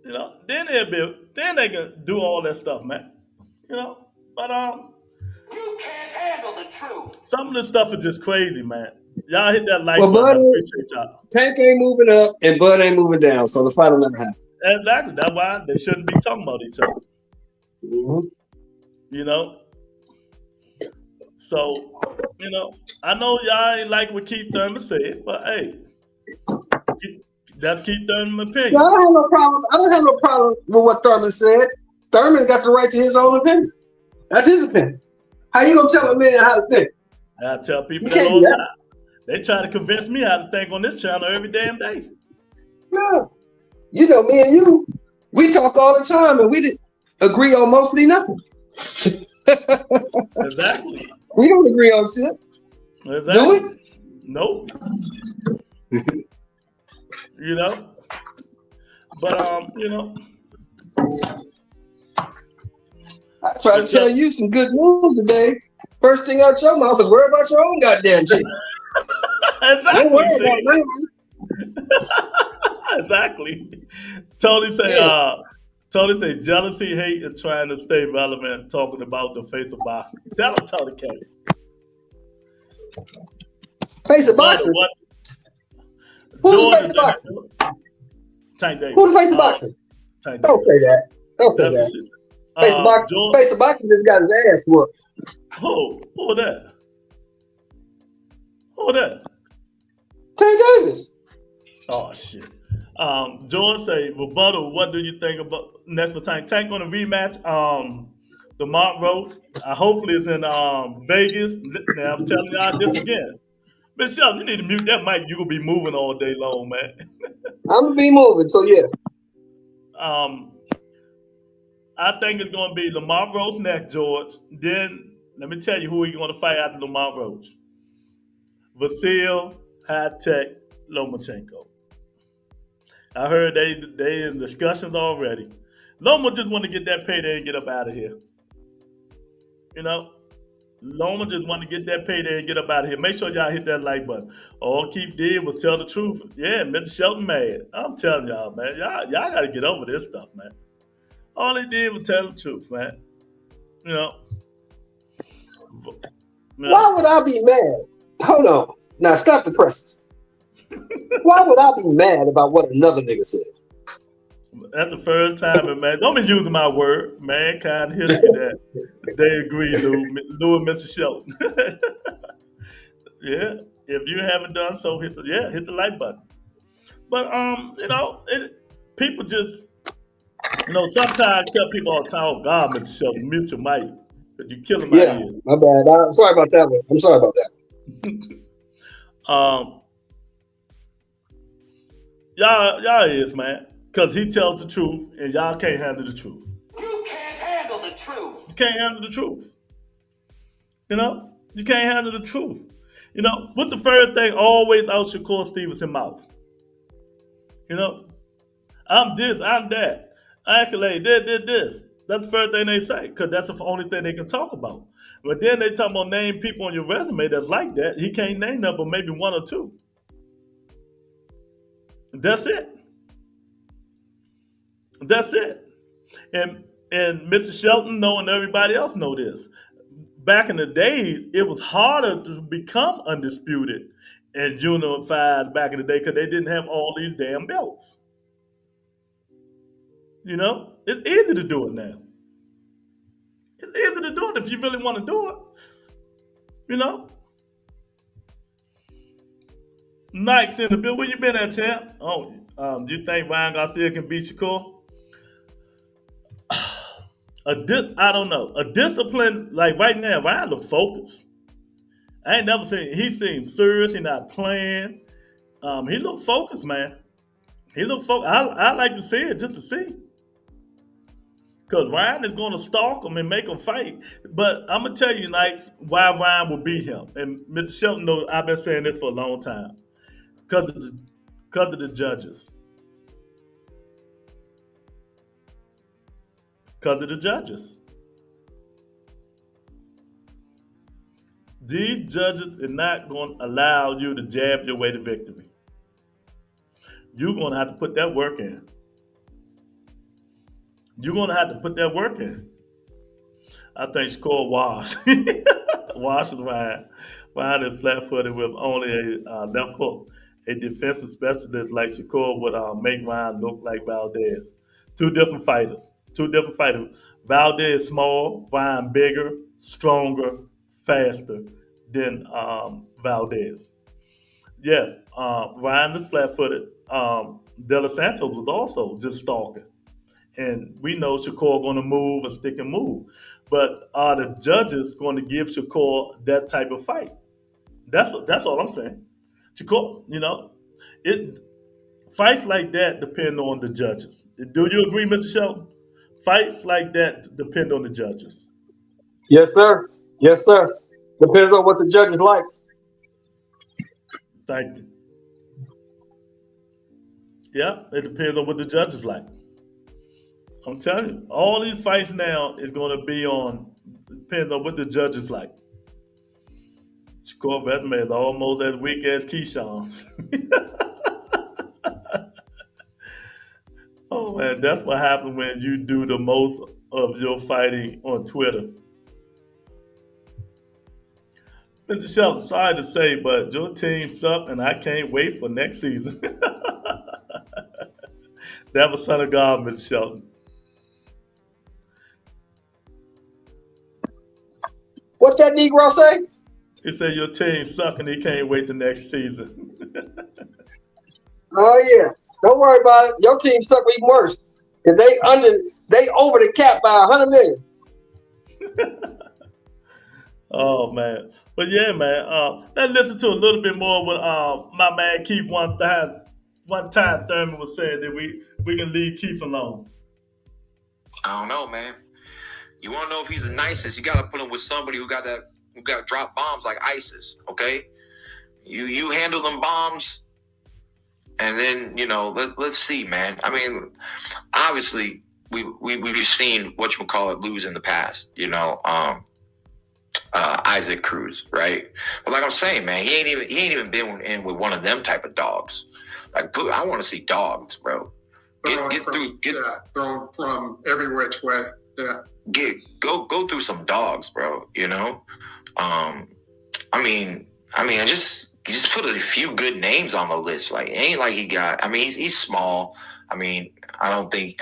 You know, then they can do all that stuff, man. You know? But You can't handle the truth. some of this stuff is just crazy, man. Y'all hit that like Well, button. I Bud, appreciate y'all. Tank ain't moving up, and Bud ain't moving down, so the fight will never happen. Exactly. That's why they shouldn't be talking about each other. Mm-hmm. You know? So, you know, I know y'all ain't like what Keith Thurman said, but hey, that's Keith Thurman's opinion. No, I don't have no problem. I don't have no problem with what Thurman said. Thurman got the right to his own opinion. That's his opinion. How you gonna tell a man how to think? I tell people You that can't all do the that. time. They try to convince me how to think on this channel every damn day. No. You know, me and you, we talk all the time, and we didn't agree on mostly nothing. Exactly. We don't agree on shit. Exactly. Do we? Nope. You know? But you know. I try to tell you some good news today. First thing out your mouth is worry about your own goddamn shit. Exactly. Don't worry about me. Exactly. Tony say jealousy, hate, and trying to stay relevant, talking about the face of boxing. Tell him, Tony K. Face of boxing? What? Who's the face of boxing? Tank Davis. Who's the face of boxing? Tank Don't say that. Don't say that. Face of boxing just got his ass whooped. Who that? Who that? Tank Davis. Oh shit. George say, rebuttal, what do you think about next for Tank? Tank on a rematch. The Mark Road. Hopefully it's in Vegas. Now I'm telling y'all this again. Miss Shelton, you need to mute that mic. You're gonna be moving all day long, man. I'm gonna be moving, so yeah. I think it's gonna be Lamar Rhodes next, George. Then let me tell you who he's gonna fight after Lamar Rhodes. Vasil, High Tech, Lomachenko. I heard they in discussions already. Loma just want to get that payday and get up out of here. You know, Loma just want to get that payday and get up out of here. Make sure y'all hit that like button. All Keith did was tell the truth. Yeah, Mr. Shelton mad. I'm telling y'all, man. Y'all got to get over this stuff, man. All he did was tell the truth, man. You know. Why would I be mad? Hold on. Now stop the presses. Why would I be mad about what another nigga said? That's the first time, man. Don't be using my word. Mankind history that they agree, Lou and Mr. Shelton. Yeah. If you haven't done so, hit the like button. But you know, people just, you know, sometimes I tell people all the time, oh God, Mr. Shelton, mute your mic. Because you're killing my ears. My bad. I'm sorry about that one. I'm sorry about that. Y'all is, man. Because he tells the truth and y'all can't handle the truth. You can't handle the truth. You can't handle the truth. You know? You can't handle the truth. You know, what's the first thing always out Shakur Stevenson mouth? You know? I'm this, I'm that. Actually, this. That's the first thing they say, because that's the only thing they can talk about. But then they talk about name people on your resume that's like that. He can't name them, but maybe one or two. That's it. That's it. And Mr. Shelton know and everybody else know this. Back in the days, it was harder to become undisputed and unified back in the day because they didn't have all these damn belts. You know, it's easy to do it now. It's easy to do it if you really want to do it. You know? Nikes in the bill. Where you been at, champ? Oh, do you think Ryan Garcia can beat Shakur? I don't know. A discipline, like right now, Ryan look focused. I ain't never seen, he seems serious, he not playing. He look focused, man. He look focused. I like to see it just to see. Because Ryan is going to stalk him and make him fight. But I'm going to tell you, Nikes, why Ryan will beat him. And Mr. Shelton knows I've been saying this for a long time. Because of the judges. Because of the judges. These judges are not going to allow you to jab your way to victory. You're going to have to put that work in. You're going to have to put that work in. I think Shakur Wash. Wash was behind it flat footed with only a left hook. A defensive specialist like Shakur would make Ryan look like Valdez. Two different fighters. Two different fighters. Valdez small, Ryan bigger, stronger, faster than Valdez. Yes, Ryan is flat footed. De Los Santos was also just stalking. And we know Shakur going to move and stick and move. But are the judges going to give Shakur that type of fight? That's all I'm saying. Shakur, it fights like that depend on the judges. Do you agree, Mr. Shelton? Fights like that depend on the judges. Yes, sir. Yes, sir. Depends on what the judges like. Thank you. Yeah, it depends on what the judges like. I'm telling you, all these fights now is going to be on depends on what the judges like. Shakur resume is almost as weak as Keyshawn's. Oh man, that's what happens when you do the most of your fighting on Twitter. Mr. Shelton, sorry to say, but your team sucked, and I can't wait for next season. That was son of God, Mr. Shelton. What that Negro say? He said your team suck, and he can't wait the next season. Oh yeah. Don't worry about it. Your team suck even worse. Cause they over the cap by 100 million. Oh man. But yeah, man. Let's listen to a little bit more what my man Keith one time Thurman was saying that we can leave Keith alone. I don't know, man. You want to know if he's the nicest? You got to put him with somebody who got drop bombs like ISIS. Okay, you handle them bombs, and then let's see, man. I mean, obviously we've seen whatchamacallit lose in the past. Isaac Cruz, right? But like I'm saying, man, he ain't even been in with one of them type of dogs. Like, I want to see dogs, bro. Get thrown from every which way. Yeah. Go through some dogs, bro. I just put a few good names on the list. Like, it ain't like he got. I mean, he's small. I mean, I don't think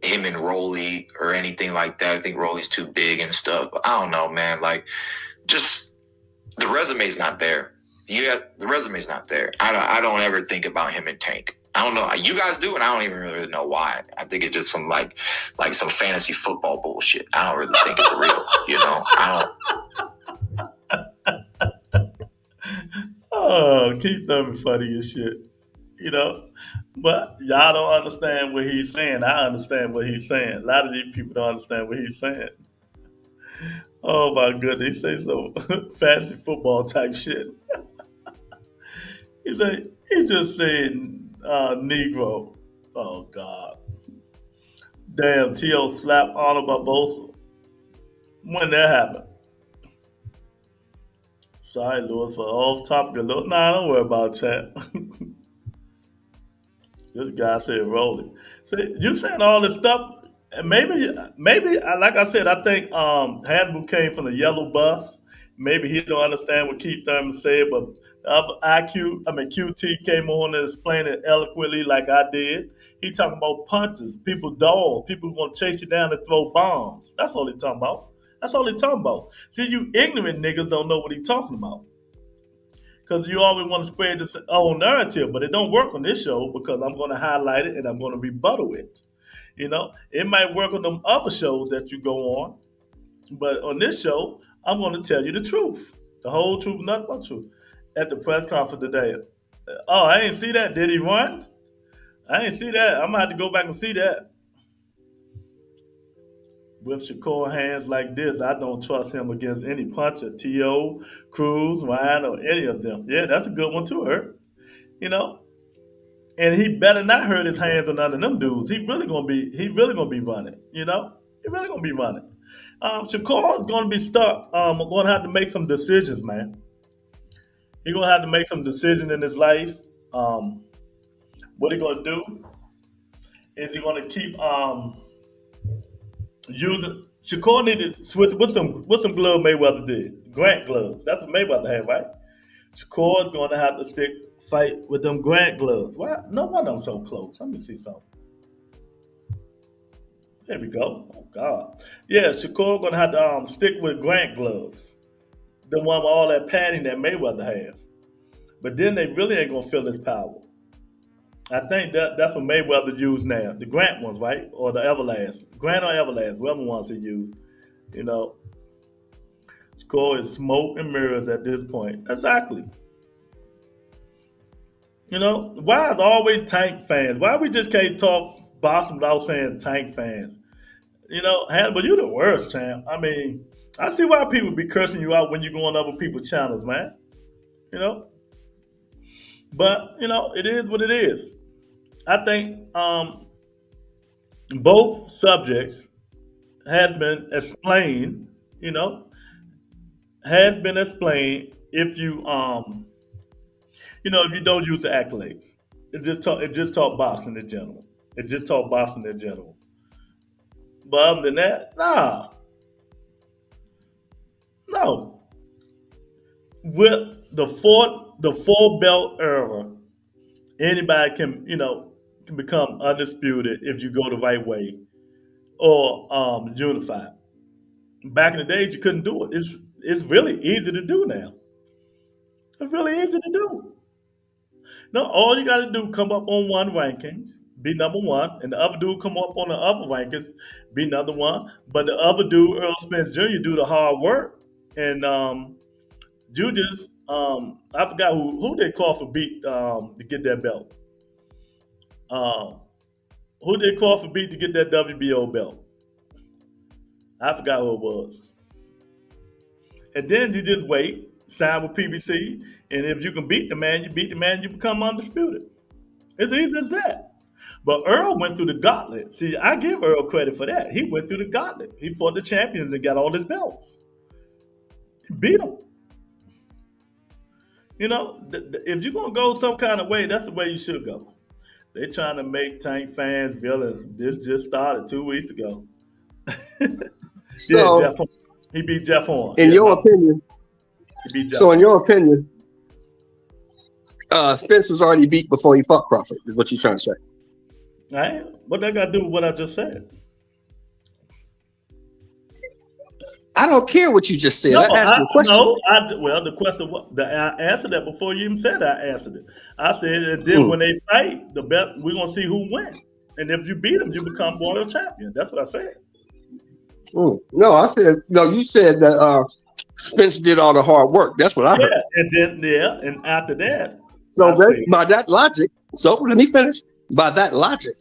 him and Rolly or anything like that. I think Rolly's too big and stuff. But I don't know, man. Like, just the resume's not there. The resume's not there. I don't ever think about him in Tank. I don't know. You guys do, and I don't even really know why. I think it's just some like some fantasy football bullshit. I don't really think it's real. I don't. Oh, Keith Thurman funny as shit. But y'all don't understand what he's saying. I understand what he's saying. A lot of these people don't understand what he's saying. Oh my goodness, they say some fantasy football type shit. He just said Negro. Oh God. Damn, T.O. slapped Arnold Barbosa. When that happened? Sorry, Lewis, for off topic a little. Nah, don't worry about chat. This guy said rolling. See, you saying all this stuff, and maybe, like I said, I think Hannibal came from the yellow bus. Maybe he don't understand what Keith Thurman said, but the other QT came on and explained it eloquently like I did. He talking about punches, people dogs, people going to chase you down and throw bombs. That's all he talking about. That's all he talking about. See, you ignorant niggas don't know what he talking about. Because you always want to spread this own narrative, but it don't work on this show because I'm going to highlight it and I'm going to rebuttal it. It might work on them other shows that you go on, but on this show, I'm going to tell you the truth, the whole truth, nothing but truth. At the press conference today, oh, I ain't see that. Did he run? I ain't see that. I'm going to have to go back and see that. With Shakur hands like this, I don't trust him against any puncher. T.O., Cruz, Ryan, or any of them. Yeah, that's a good one too, Hurt. And he better not hurt his hands on none of them dudes. He really gonna be running, He really gonna be running. Shakur is gonna be stuck. Gonna have to make some decisions, man. He's gonna have to make some decisions in his life. Um, what he gonna do? Is he gonna keep using? Shakur needed to switch. What's some glove Mayweather did? Grant gloves. That's what Mayweather had, right? Shakur is gonna have to fight with them Grant gloves. Why? No one of them so close. Let me see something. There we go. Oh God. Yeah, Shakur gonna have to stick with Grant gloves, the one with all that padding that Mayweather has. But then they really ain't gonna feel his power. I think that's what Mayweather used now. The Grant ones, right? Or the Everlast. Grant or Everlast, whoever ones he used. You know, Shakur is smoke and mirrors at this point. Exactly. You know, why is always Tank fans? Why we just can't talk boxing without saying Tank fans? You know, Hannibal, you the worst, champ. I mean, I see why people be cursing you out when you go on other people's channels, man. You know? But, you know, it is what it is. I think both subjects has been explained, you know, has been explained if you if you don't use the accolades. It just talk boxing in general. It just talk boxing in general. But other than that, nah. No. With the four belt era, anybody can become undisputed if you go the right way or unified. Back in the days you couldn't do it. It's really easy to do now. It's really easy to do. No, all you gotta do come up on one rankings, be number one, and the other dude come up on the other rankings, be number one. But the other dude, Earl Spence Jr., do the hard work. And you just I forgot who they Crawford beat to get that belt. Who did Crawford beat to get that WBO belt? I forgot who it was. And then you just wait, sign with PBC, and if you can beat the man, you beat the man, you become undisputed. It's easy as that. But Earl went through the gauntlet. See, I give Earl credit for that. He went through the gauntlet. He fought the champions and got all his belts. He beat them. You know, if you're going to go some kind of way, that's the way you should go. They're trying to make Tank fans villains. This just started 2 weeks ago. So, yeah, he beat Jeff Horn. In your opinion, Spence was already beat before he fought Crawford, is what you're trying to say. Right? What that got to do with what I just said? I don't care what you just said. I asked you a question. The question, I answered that before you even said I answered it. I said, and then when they fight, the best, we're going to see who wins. And if you beat them, you become world champion. That's what I said. No, I said, no, you said that Spence did all the hard work. That's what I heard. And then, and after that. So by that logic, so let me finish. By that logic,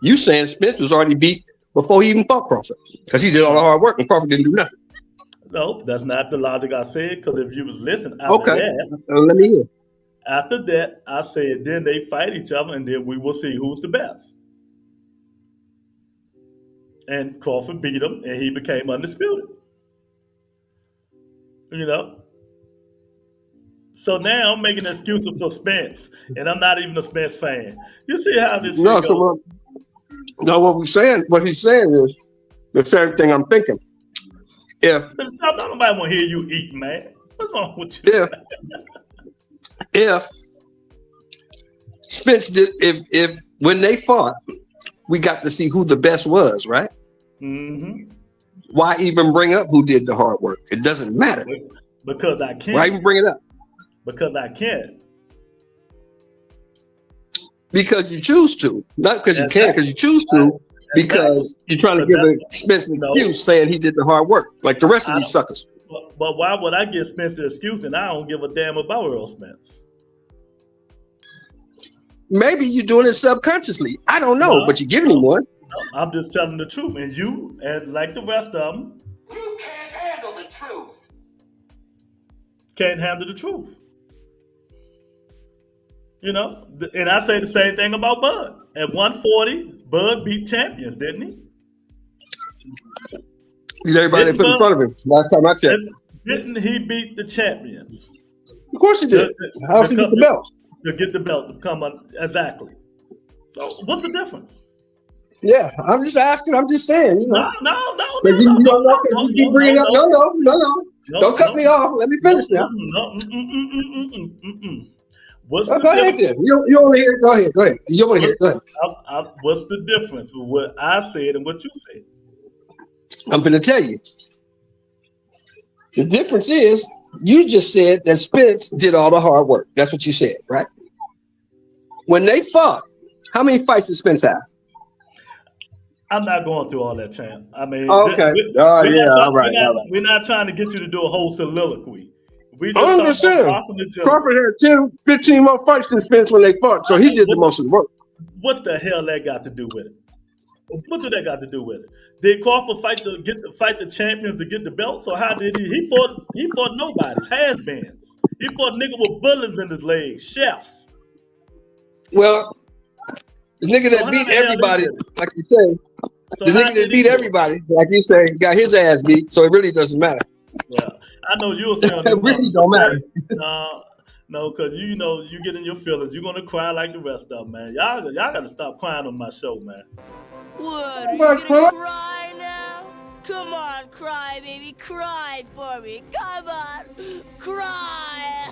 you saying Spence was already beat before he even fought Crawford because he did all the hard work and Crawford didn't do nothing. No, that's not the logic I said, because if you was listening let me hear. After that, I said then they fight each other and then we will see who's the best. And Crawford beat him and he became undisputed. You know? So now I'm making excuses for Spence, and I'm not even a Spence fan. You see how this shit goes? What he's saying is the same thing I'm thinking. Nobody want to hear you eat, man. What's wrong with you? If Spence did, if when they fought, we got to see who the best was, right? Mm-hmm. Why even bring up who did the hard work? It doesn't matter. Because I can't. Why even bring it up? Because I can't. Because you choose to, not because you can't. Because you choose to. Because you're trying to give a Spence an excuse saying he did the hard work, like the rest of these suckers. But why would I give Spence an excuse and I don't give a damn about Earl Spence? Maybe you're doing it subconsciously. I don't know, but you're giving him one. No, I'm just telling the truth. And you, and like the rest of them, you can't handle the truth. Can't handle the truth. You know, and I say the same thing about Bud. At 140, Bud beat champions, didn't he? Beat everybody they put in front of him. Last time I checked. Didn't he beat the champions? Of course he did. How else he get the belt? To get the belt to come on. Exactly. So what's the difference? Yeah, I'm just asking. I'm just saying. You know. No. You don't know. You keep bringing up. No. Don't cut me off. Let me finish now. What's go the ahead difference? then. You want to hear it? Go ahead. You want to hear it? Go ahead. What's the difference with what I said and what you said? I'm going to tell you. The difference is you just said that Spence did all the hard work. That's what you said, right? When they fought, how many fights did Spence have? I'm not going through all that, champ. I mean, okay. We're not trying to get you to do a whole soliloquy. We just talking about Crawford had 10, 15 more fights than Spence when they fought, so he did the most of the work. What the hell that got to do with it? What did that got to do with it? Did Crawford fight the champions to get the belts, or how did he? He fought nobody's has-beens. He fought nigga with bullets in his legs, chefs. Well, the nigga that beat everybody, like you say, the nigga that beat everybody, like you say, got his ass beat, so it really doesn't matter. Yeah, I know you'll say on this. It really don't matter. No, because you know you get in your feelings, you're gonna cry like the rest of them, man. Y'all gotta stop crying on my show, man. What? Are you gonna cry now? Come on, cry, baby, cry for me. Come on, cry.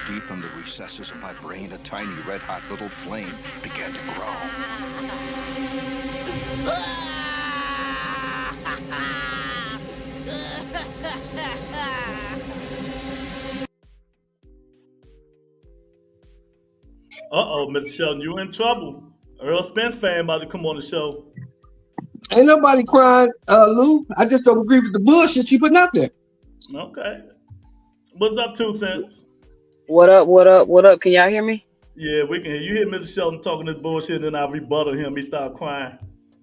Deep in the recesses of my brain, a tiny red-hot little flame began to grow. Uh-oh, Mr. Sheldon, you in trouble. Earl Spence fan about to come on the show. Ain't nobody crying, Lou. I just don't agree with the bullshit you putting out there. Okay. What's up, 2 cents? What up? Can y'all hear me? Yeah, we can hear you. Hear Mr. Sheldon talking this bullshit, and then I rebuttal him. He started crying.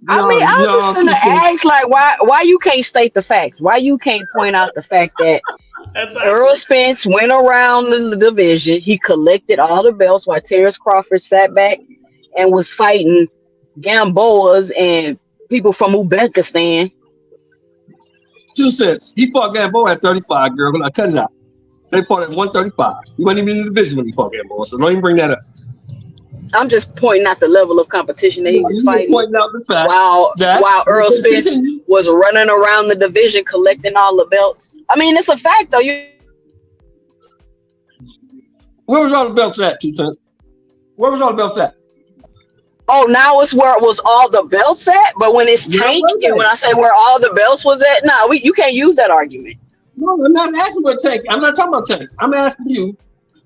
I was just gonna ask, like, why you can't state the facts? Why you can't point out the fact that Earl Spence went around the division, he collected all the belts while Terrence Crawford sat back and was fighting Gamboas and people from Uzbekistan. 2 cents. He fought Gamboa at 35, girl. I cut it out. They fought at 135. He wasn't even in the division when he fought Gamboa, so don't even bring that up. I'm just pointing out the level of competition that he was fighting. Pointing out the fact while Earl Spence was running around the division collecting all the belts. I mean, it's a fact, though. Where was all the belts at, 2 cents? Where was all the belts at? Oh, now it's where it was all the belts at? But when it's Tank, and when I say where all the belts was at, you can't use that argument. No, I'm not asking about Tank. I'm not talking about Tank. I'm asking you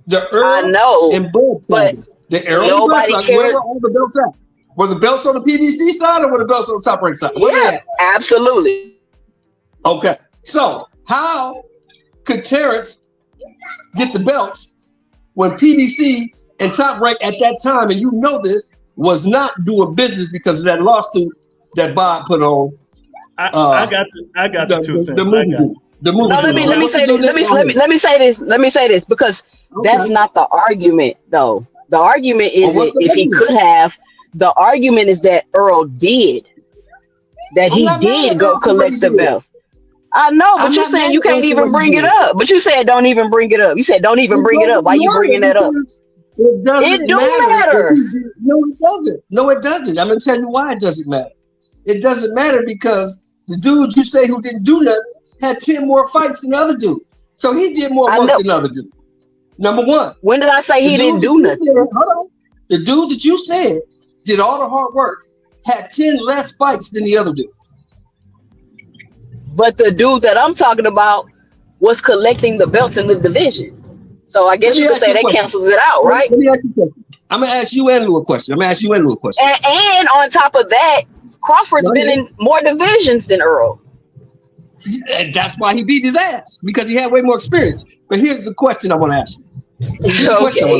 the Earl and Bud side. The Earl and Bud side, where were all the belts at? Were the belts on the PBC side or were the belts on the Top Rank side? Yeah, absolutely. Okay. So how could Terrence get the belts when PBC and Top Rank at that time, and you know this, was not doing business because of that lawsuit that Bob put on? I got you 2 cents. The movie. No, let me say this because that's not the argument, though. The argument isn't if he could have. The argument is that Earl did. That he did go collect the belts. I know, but you're saying you can't even bring it up. But you said don't even bring it up. You said don't even bring it up. Why you bringing that up? It do matter. No, it doesn't. No, it doesn't. I'm going to tell you why it doesn't matter. It doesn't matter because the dude you say who didn't do nothing had 10 more fights than the other dude. So he did more work than the other dude. Number one. When did I say he didn't do nothing? Hold on. The dude that you said did all the hard work had 10 less fights than the other dude. But the dude that I'm talking about was collecting the belts in the division. So I guess you could say that cancels it out, right? Let me ask you a question. I'm going to ask you and Lou a question. And on top of that, Crawford's been in more divisions than Earl. And that's why he beat his ass, because he had way more experience. But here's the question I want to ask you. Here's the question I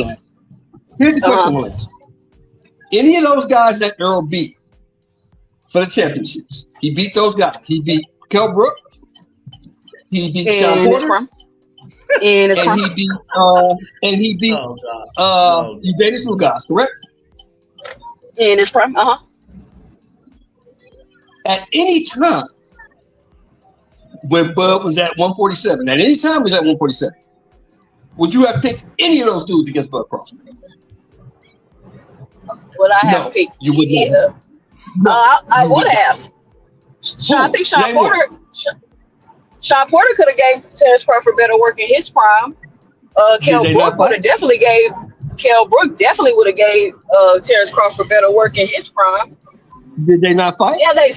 want to ask you. Any of those guys that Earl beat for the championships, he beat those guys. He beat Kell Brook. He beat Sean Porter. And he beat Udenis Lugas, correct? In his prime, At any time, when Bud was at 147. At any time he was at 147. Would you have picked any of those dudes against Bud Crawford? Would I have picked? You would not. I would have. I think Sean Porter could have gave Terrence Crawford better work in his prime. Kell Brook would have definitely gave. Kell Brook definitely would have gave Terrence Crawford better work in his prime. Did they not fight? Yeah, they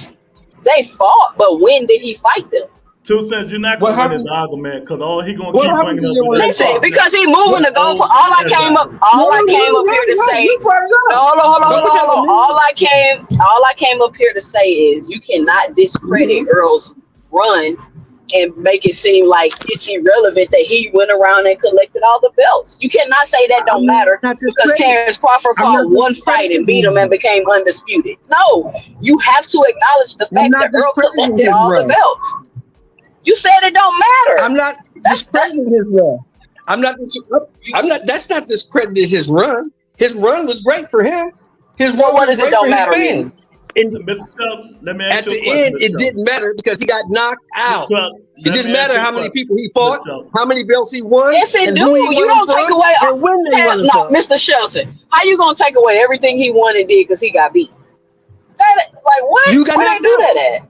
fought, but when did he fight them? 2 Cents, you're not going to win his argument because all he going to keep bringing up. Listen, because he moving the goalpost. All I came up here to say. Hold on. All I came up here to say is you cannot discredit Earl's run and make it seem like it's irrelevant that he went around and collected all the belts. You cannot say that don't matter because Terrence Crawford fought one fight and beat him and became undisputed. No, you have to acknowledge the fact that Earl collected all the belts. You said it don't matter. I'm not discrediting his run. I'm not. That's not discrediting his run. His run was great for him. His run was great for his fans. Let me ask at the end, it didn't matter because he got knocked out. It didn't matter how many people he fought, how many belts he won. Yes, it do. You don't take away. No, Mr. Shelton, how you gonna take away everything he won and did because he got beat? Like what? You got Where they do that at?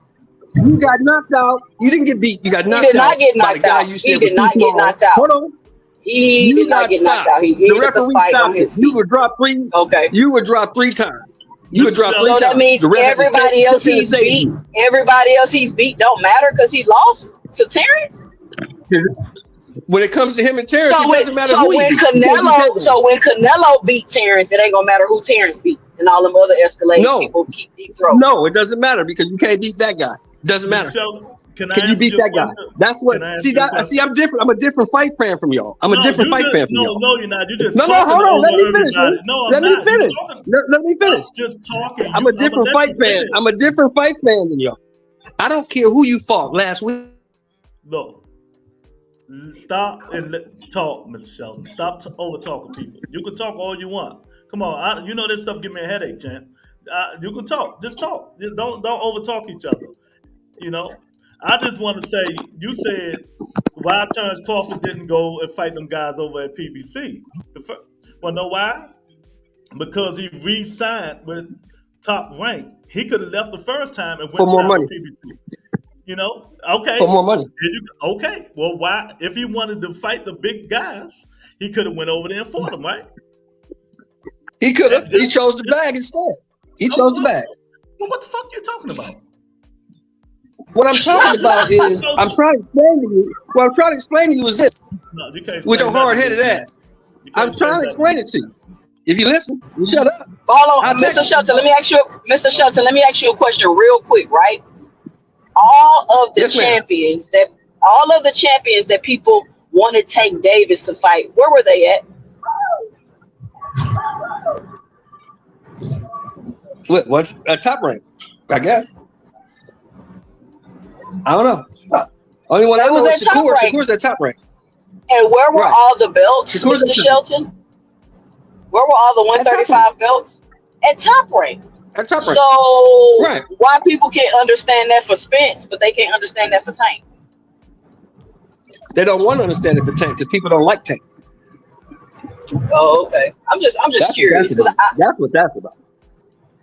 You got knocked out. You didn't get beat. You got knocked out. He did not get knocked out. He did not get knocked out. Hold on. He did not get knocked out. The referee stopped it. You would drop 3. Okay. You would drop 3 times. You would drop 3 times. So that means everybody else he's beat. Everybody else he's beat don't matter because he lost to Terrence. When it comes to him and Terrence, it doesn't matter who he beat. So when Canelo beat Terrence, it ain't gonna matter who Terrence beat, and all them other escalating people keep deep throat. No, it doesn't matter because you can't beat that guy. Doesn't matter. Can you beat that guy? That's what. See, I'm different. I'm a different fight fan from y'all. I'm a different fight fan from y'all. No, you're not. You just no. Hold on. Let me finish. Let me finish. Just talking. I'm a different fight fan. I'm a different fight fan than y'all. I don't care who you fought last week. Look, stop and talk, Mr. Shelton. Stop over talking people. You can talk all you want. Come on, you know this stuff give me a headache, champ. You can talk. Just talk. Don't over talk each other. You know, I just want to say, you said why Terrence Crawford didn't go and fight them guys over at PBC. Well, know why? Because he re-signed with Top Rank. He could have left the first time and went for more money. PBC. You know, okay. For more money. Okay. Well, why? If he wanted to fight the big guys, he could have went over there and fought them, right? He could have. He chose the bag instead. He chose the bag. Well, what the fuck are you talking about? What I'm talking about is, I'm trying to explain to you. What I'm trying to explain to you is this. No, you can't. With your hard-headed ass. I'm trying to explain it to you. If you listen, you shut up. Hold on, Mr. Shelton. Let me ask you a question real quick, right? All of the champions that people wanted Tank Davis to fight, where were they at? What? Top Rank, I guess. I don't know. Only one I know is Shakur. Shakur's at Top Rank. And where were all the belts, Mr. Shelton? Where were all the 135 belts? At Top Rank. At Top Rank. So why people can't understand that for Spence, but they can't understand that for Tank? They don't want to understand it for Tank because people don't like Tank. Oh, okay. I'm just curious. That's what that's about.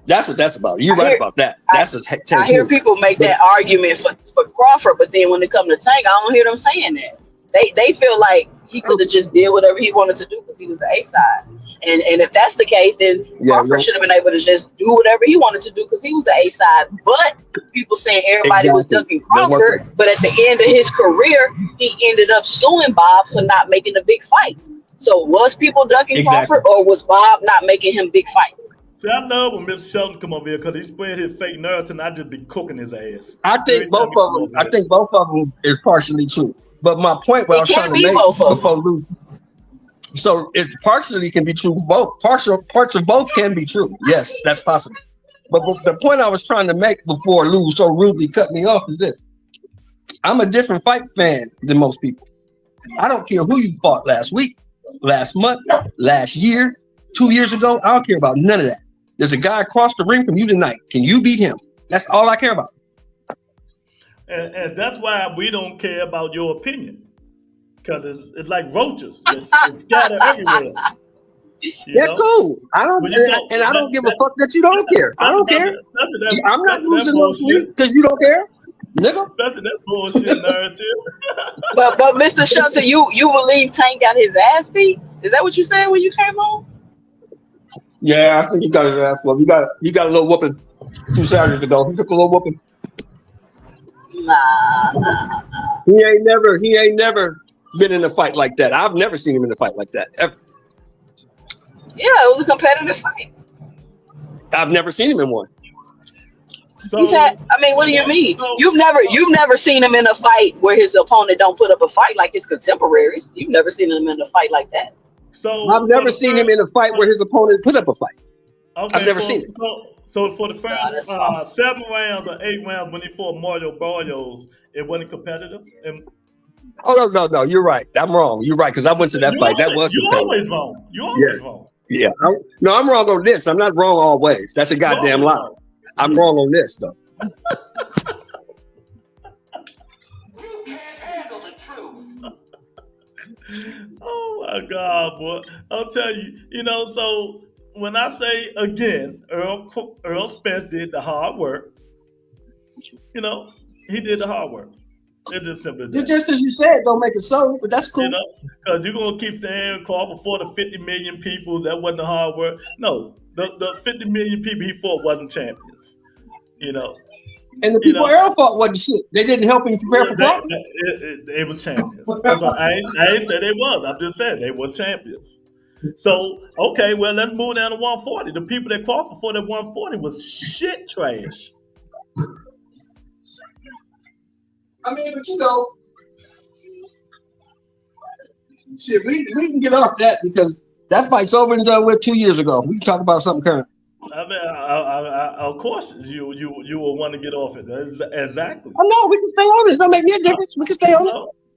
That's what that's about. You're right about that. That's a Tank. I hear people make that argument for Crawford, but then when it comes to Tank, I don't hear them saying that. They feel like he could have just did whatever he wanted to do because he was the A side. And if that's the case, then Crawford should have been able to just do whatever he wanted to do because he was the A side. But people saying everybody was ducking Crawford, but at the end of his career, he ended up suing Bob for not making the big fights. So was people ducking Crawford, or was Bob not making him big fights? See, I love when Mr. Shelton come over here because he spread his fake narrative and I just be cooking his ass. I think both of them is partially true. But my point what I was trying to make before Luz. So it partially can be true. Both parts of both can be true. Yes, that's possible. But the point I was trying to make before Luz so rudely cut me off is this. I'm a different fight fan than most people. I don't care who you fought last week, last month, last year, 2 years ago. I don't care about none of that. There's a guy across the ring from you tonight. Can you beat him? That's all I care about. And that's why we don't care about your opinion. Because it's like roaches. It's scattered everywhere. That's cool. I don't give a fuck that you don't care. I don't care. I'm not losing no sleep because you don't care, nigga. That's that bullshit narrative. But Mr. Shelton, you believe Tank got his ass beat? Is that what you said when you came on? Yeah, I think he got his ass whooped. He got a little whooping 2 Saturdays ago. He took a little whooping. Nah. He ain't never been in a fight like that. I've never seen him in a fight like that ever. Yeah, it was a competitive fight. I've never seen him in one. So, He's had, I mean, what do you mean? You've never seen him in a fight where his opponent don't put up a fight like his contemporaries. You've never seen him in a fight like that. So I've never seen him in a fight where his opponent put up a fight. Okay, I've never seen it. So for the first 7 rounds or 8 rounds when he fought Mario Barrios, it wasn't competitive. Oh no, you're right. I'm wrong. You're right because I went to that fight. That was competitive. Always wrong. You always wrong. Yeah. I'm wrong on this. I'm not wrong always. That's a goddamn lie. Wrong. I'm wrong on this though. You can't handle the truth. Oh my God, boy! I'll tell you. So when I say again, Earl Spence did the hard work. He did the hard work. It's just simple. Just because you said don't make it so, but that's cool. Because you're gonna keep saying Crawford fought the 50 million people. That wasn't the hard work. No, the 50 million people he fought wasn't champions. And the people Earl fought wasn't shit. They didn't help him prepare for Crawford. They was champions. I ain't said they was. I'm just saying they was champions. So okay, well let's move down to 140. The people that Crawford fought at 140 was shit trash. I mean, but shit, we can get off that because that fight's over and done with 2 years ago. We can talk about something current. I mean, of course, you will want to get off it. Exactly. Oh no, we can stay on it. It don't make any difference. We can stay on it.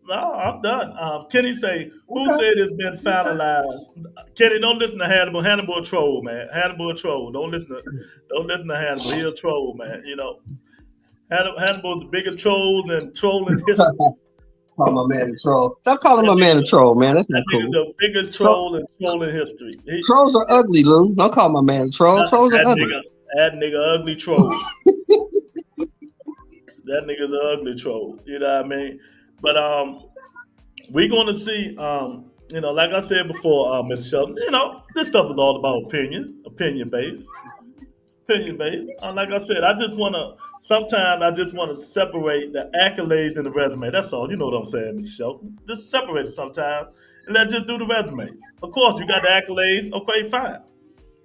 No, I'm done. Kenny say, who said it's been finalized? Kenny, don't listen to Hannibal. Hannibal a troll, man. Hannibal a troll. Don't listen to Hannibal. He a troll, man. Hannibal's the biggest troll in trolling history. Call my man a troll. Stop calling my man a troll, man. That's not cool. The biggest troll in trolling history. Trolls are ugly, Lou. Don't call my man a troll. Trolls are ugly. That nigga ugly troll. That nigga's an ugly troll. You know what I mean? But we're gonna see. Like I said before, Ms. Shelton. This stuff is all about opinion based. Like I said, sometimes I just want to separate the accolades and the resume. That's all. You know what I'm saying, Ms. Shelton? Just separate it sometimes and let's just do the resumes. Of course, you got the accolades. Okay, fine.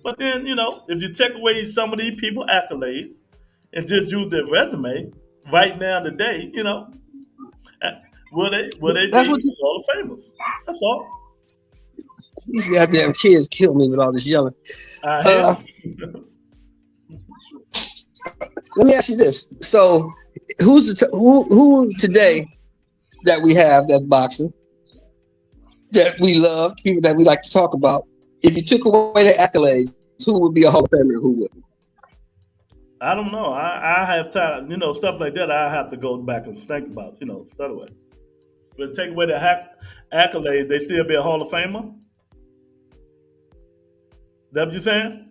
But then, if you take away some of these people's accolades and just use their resume right now today, will they be Hall of Famers? That's all. These goddamn kids kill me with all this yelling. Let me ask you this: so, who today that we have that's boxing that we love, people that we like to talk about? If you took away the accolades, who would be a Hall of Famer and who wouldn't? I don't know. I have time, stuff like that. I have to go back and think about, study away. But take away the accolades, they still be a Hall of Famer. That what you saying?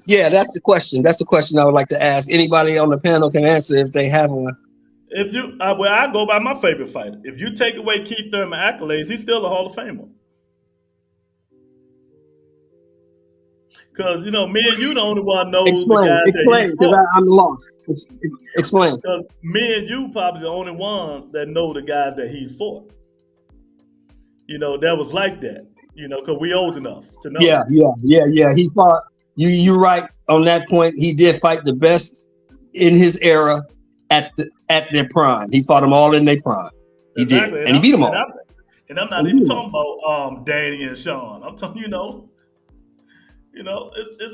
Yeah, that's the question. That's the question I would like to ask. Anybody on the panel can answer if they have one. If you, I go by my favorite fighter. If you take away Keith Thurman accolades, he's still a Hall of Famer. Because, me and you the only one knows explain, the guys explain, because I'm lost. Explain. Because me and you probably the only ones that know the guys that he's fought. That was like that. Because we old enough to know. Yeah. He fought. You're right on that point. He did fight the best in his era at their prime. He fought them all in their prime. He exactly. did, and he beat them all. And I'm not even talking about Danny and Sean. I'm talking, there's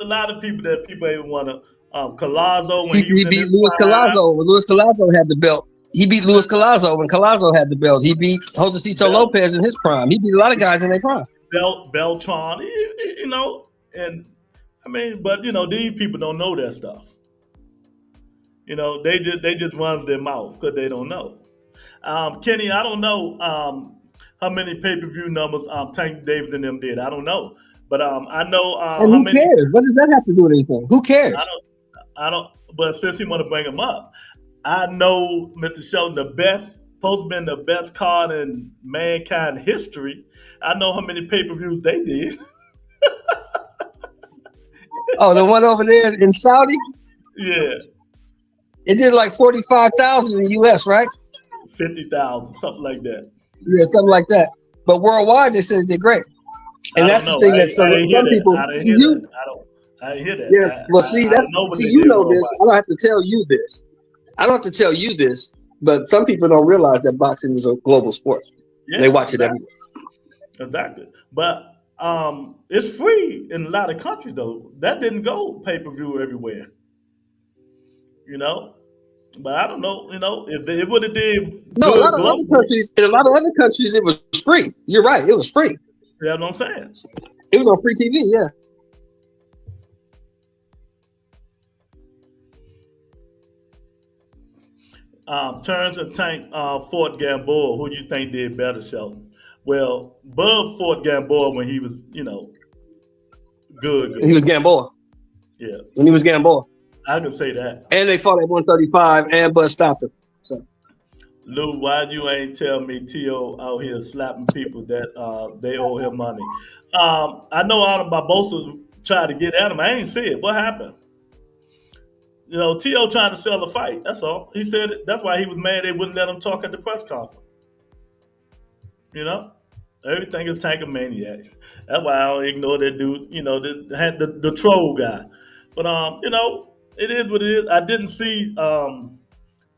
a lot of people that people even want to. Collazo when he beat Luis Collazo when Luis Collazo had the belt. He beat Luis Collazo when Collazo had the belt. He beat Josecito Lopez in his prime. He beat a lot of guys in their prime. Beltran, and I mean, but these people don't know that stuff. They just run their mouth because they don't know. Kenny, I don't know how many pay-per-view numbers Tank Davis and them did. I don't know, but I know And how who many. cares? What does that have to do with anything? Who I cares? don't. I don't. But since you want to bring them up, I know Mr. Shelton, supposed to been the best card in mankind history. I know how many pay-per-views they did. Oh, the one over there in Saudi? Yeah, It did like 45,000 in the US, right? 50,000, something like that. Yeah, something like that. But worldwide, they said it did great. I And don't that's the know. thing that I didn't hear some that. people I didn't see hear you. that. I didn't hear that. Yeah, well, see, I don't know what they you did know this. worldwide. I don't have to tell you this. I don't have to tell you this, but some people don't realize that boxing is a global sport. Yeah, They watch it exactly. everywhere. Exactly. But it's free in a lot of countries though. That didn't go pay-per-view everywhere. You know? But I don't know, if it would have did No, a good lot of other globally. countries, in a lot of other countries, it was free. You're right, it was free. You know what I'm saying? It was on free TV, yeah. Terrence and Tank fought Gamboa. Who do you think did better, Shelton? Well, Bud fought Gamboa when he was, good. He was Gamboa. Yeah. When he was Gamboa. I can say that. And they fought at 135, and Bud stopped him. So. Lou, why you ain't tell me T.O. out here slapping people that they owe him money? I know Adam Barbosa tried to get at him. I ain't see it. What happened? T.O. trying to sell a fight. That's all. He said that's why he was mad they wouldn't let him talk at the press conference. Everything is Tankamaniacs. That's why I don't ignore that dude, the troll guy. But, it is what it is. I didn't see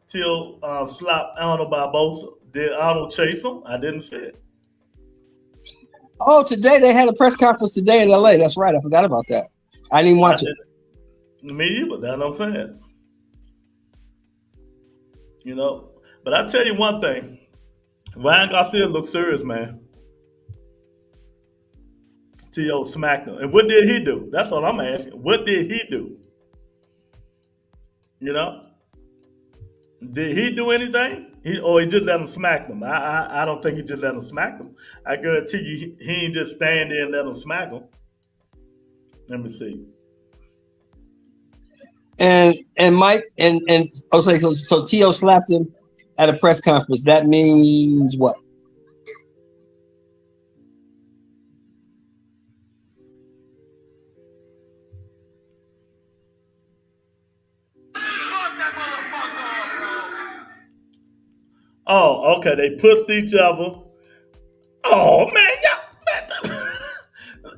Till slap Arnold Barbosa. Did Arnold chase him? I didn't see it. Oh, today they had a press conference today in LA. That's right. I forgot about that. I didn't watch it. Me either. That's what I'm saying. But I tell you one thing. Ryan Garcia looks serious, man. T.O. smacked him. And what did he do? That's all I'm asking. What did he do? Did he do anything? He just let him smack them? I don't think he just let him smack them. I guarantee you he ain't just stand there and let him smack them. Let me see. And Mike so T.O. slapped him at a press conference. That means what? Oh, okay. They pushed each other. Oh man,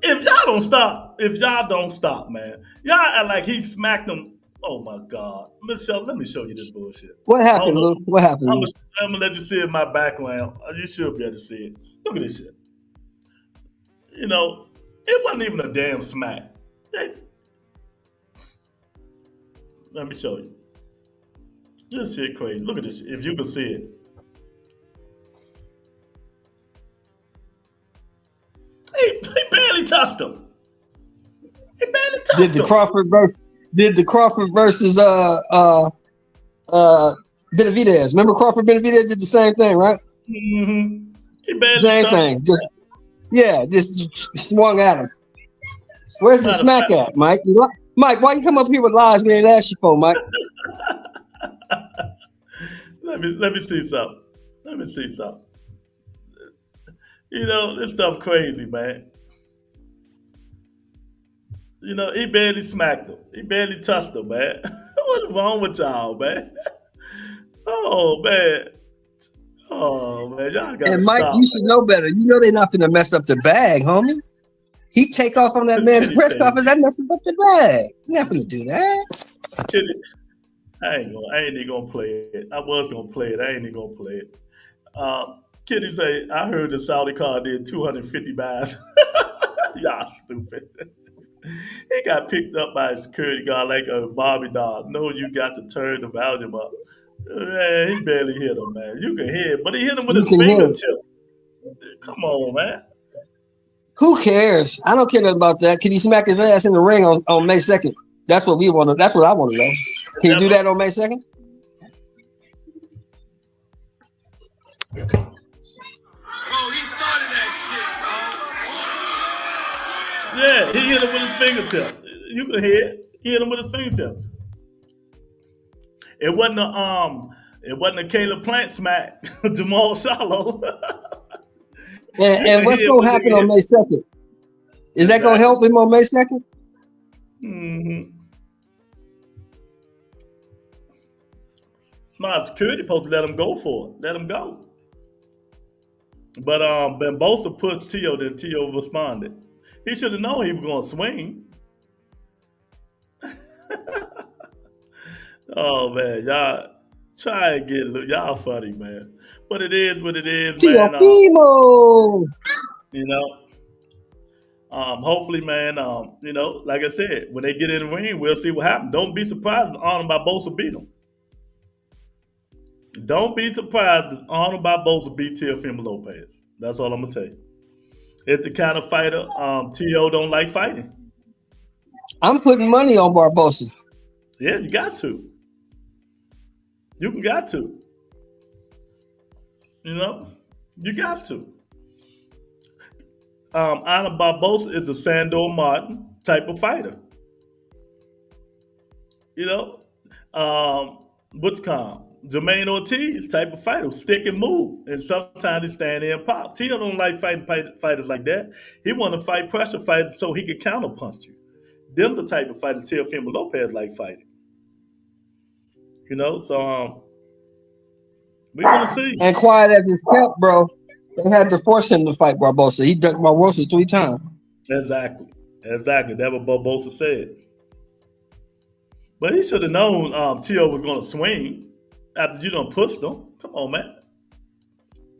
if y'all don't stop, man, y'all act like he smacked him. Oh my God, Michelle, let me show you this bullshit. What happened, Luke? What happened? I'm gonna let you see it in my background. You should be able to see it. Look at this shit. It wasn't even a damn smack. Let me show you. This shit crazy. Look at this. If you can see it. He barely touched him. He barely touched him. Did the Crawford versus Benavidez? Remember Crawford Benavidez did the same thing, right? Mm-hmm. He barely same touched thing. him. Just swung at him. Where's the smack at, Mike? Mike, why you come up here with lies we ain't asked you for, Mike? Let me see something. This stuff crazy, man. He barely smacked him. He barely touched him, man. What's wrong with y'all, man? Oh, man. Y'all gotta And Mike, stop, you should know better. You know they're not gonna mess up the bag, homie. He take off on that man's press conference, that messes up the bag. You not gonna do that. I ain't even gonna play it. I was gonna play it. I ain't even gonna play it. Kitty say, I heard the Saudi car did 250 buys. Y'all stupid. He got picked up by a security guard like a Barbie doll. No, you got to turn the volume up. Man, he barely hit him, man. You can hear it, but he hit him with his fingertip. Come on, man. Who cares? I don't care nothing about that. Can he smack his ass in the ring on May 2nd? That's what we want to. That's what I want to know. Can you do that on May 2nd? Oh, he started that shit, bro. Yeah, he hit him with his fingertip. You can hear it. He hit him with his fingertip. It wasn't a Caleb Plant smack. Jamal Shallow. and what's gonna happen on May 2nd? Is that gonna help him on May 2nd? Mm-hmm. No, security supposed to let him go for it. Let him go. But Ben Bosa pushed T.O., then T.O. responded. He should have known he was going to swing. Oh, man. Y'all try and get y'all funny, man. But it is what it is, man. You know, hopefully, man, you know, like I said, when they get in the ring, we'll see what happens. Don't be surprised if Arnold Barbosa beat him. Don't be surprised if Arnold Barbosa beat Teofimo Lopez. That's all I'm going to tell you. It's the kind of fighter T.O. don't like fighting. I'm putting money on Barbosa. Yeah, you got to. You got to. You know, you got to. Arnold Barbosa is the Sandor Martin type of fighter. You know, what's called Jermaine Ortiz type of fighter, stick and move, and sometimes he stand there and pop. Tio don't like fighting fighters like that. He want to fight pressure fighters so he can counterpunch you. Them the type of fighters Teofimo Lopez like fighting. You know, so we gonna see. And quiet as it's kept, bro, they had to force him to fight Barbosa. He ducked Barbosa 3 times. Exactly. That's what Barbosa said. But he should have known T.O. was going to swing after you done pushed him. Come on, man.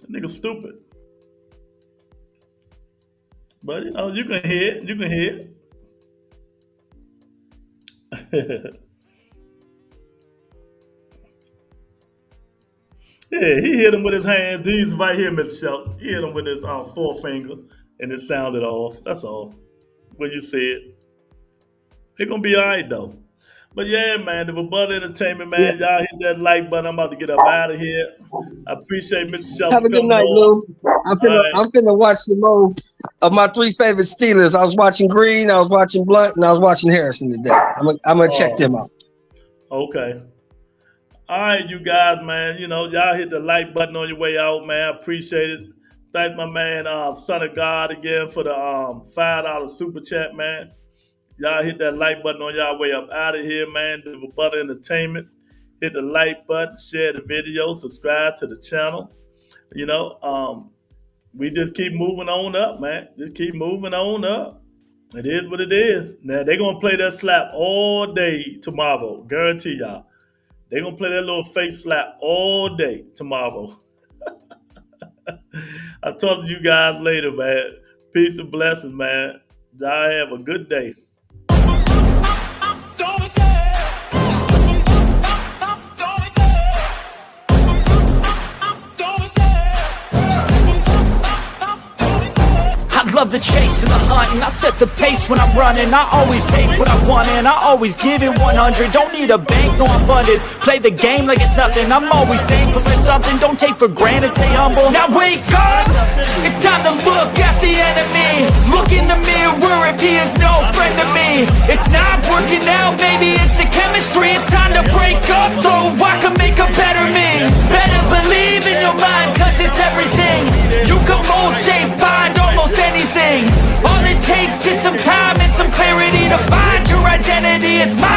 That nigga stupid. But, you know, you can hear it. You can hear it. Yeah, he hit him with his hands. These right here, Mr. Shelton. He hit him with his 4 fingers, and it sounded off. That's all. When you see it. It's going to be all right, though. But yeah, man, the Rebuttal Entertainment, man, y'all hit that like button. I'm about to get up out of here. I appreciate Mr. Shelton. Have a good night, Lou. I'm finna watch some more of my 3 favorite Steelers. I was watching Green, I was watching Blunt, and I was watching Harrison today. I'm gonna check them out. Okay. All right, you guys, man. You know, y'all hit the like button on your way out, man. I appreciate it. Thank my man, Son of God, again for the $5 super chat, man. Y'all hit that like button on y'all way up out of here, man. The Rebuttal Entertainment. Hit the like button, share the video, subscribe to the channel. You know, we just keep moving on up, man. Just keep moving on up. It is what it is. Now, they're going to play that slap all day tomorrow. Guarantee y'all. They're going to play that little fake slap all day tomorrow. I'll talk to you guys later, man. Peace and blessings, man. Y'all have a good day. I love the chase and the hunt, and I set the pace when I'm running. I always take what I want and I always give it 100. Don't need a bank, no I'm funded. Play the game like it's nothing. I'm always thankful for something. Don't take for granted, stay humble. Now wake up! It's time to look at the enemy. Look in the mirror if he is no friend to me. It's not working out, maybe it's the chemistry. It's time to break up so I can make a better me. Better believe in your mind, cause it's everything. You can mold, shape, find almost anything. All it takes is some time and some clarity to find your identity. It's my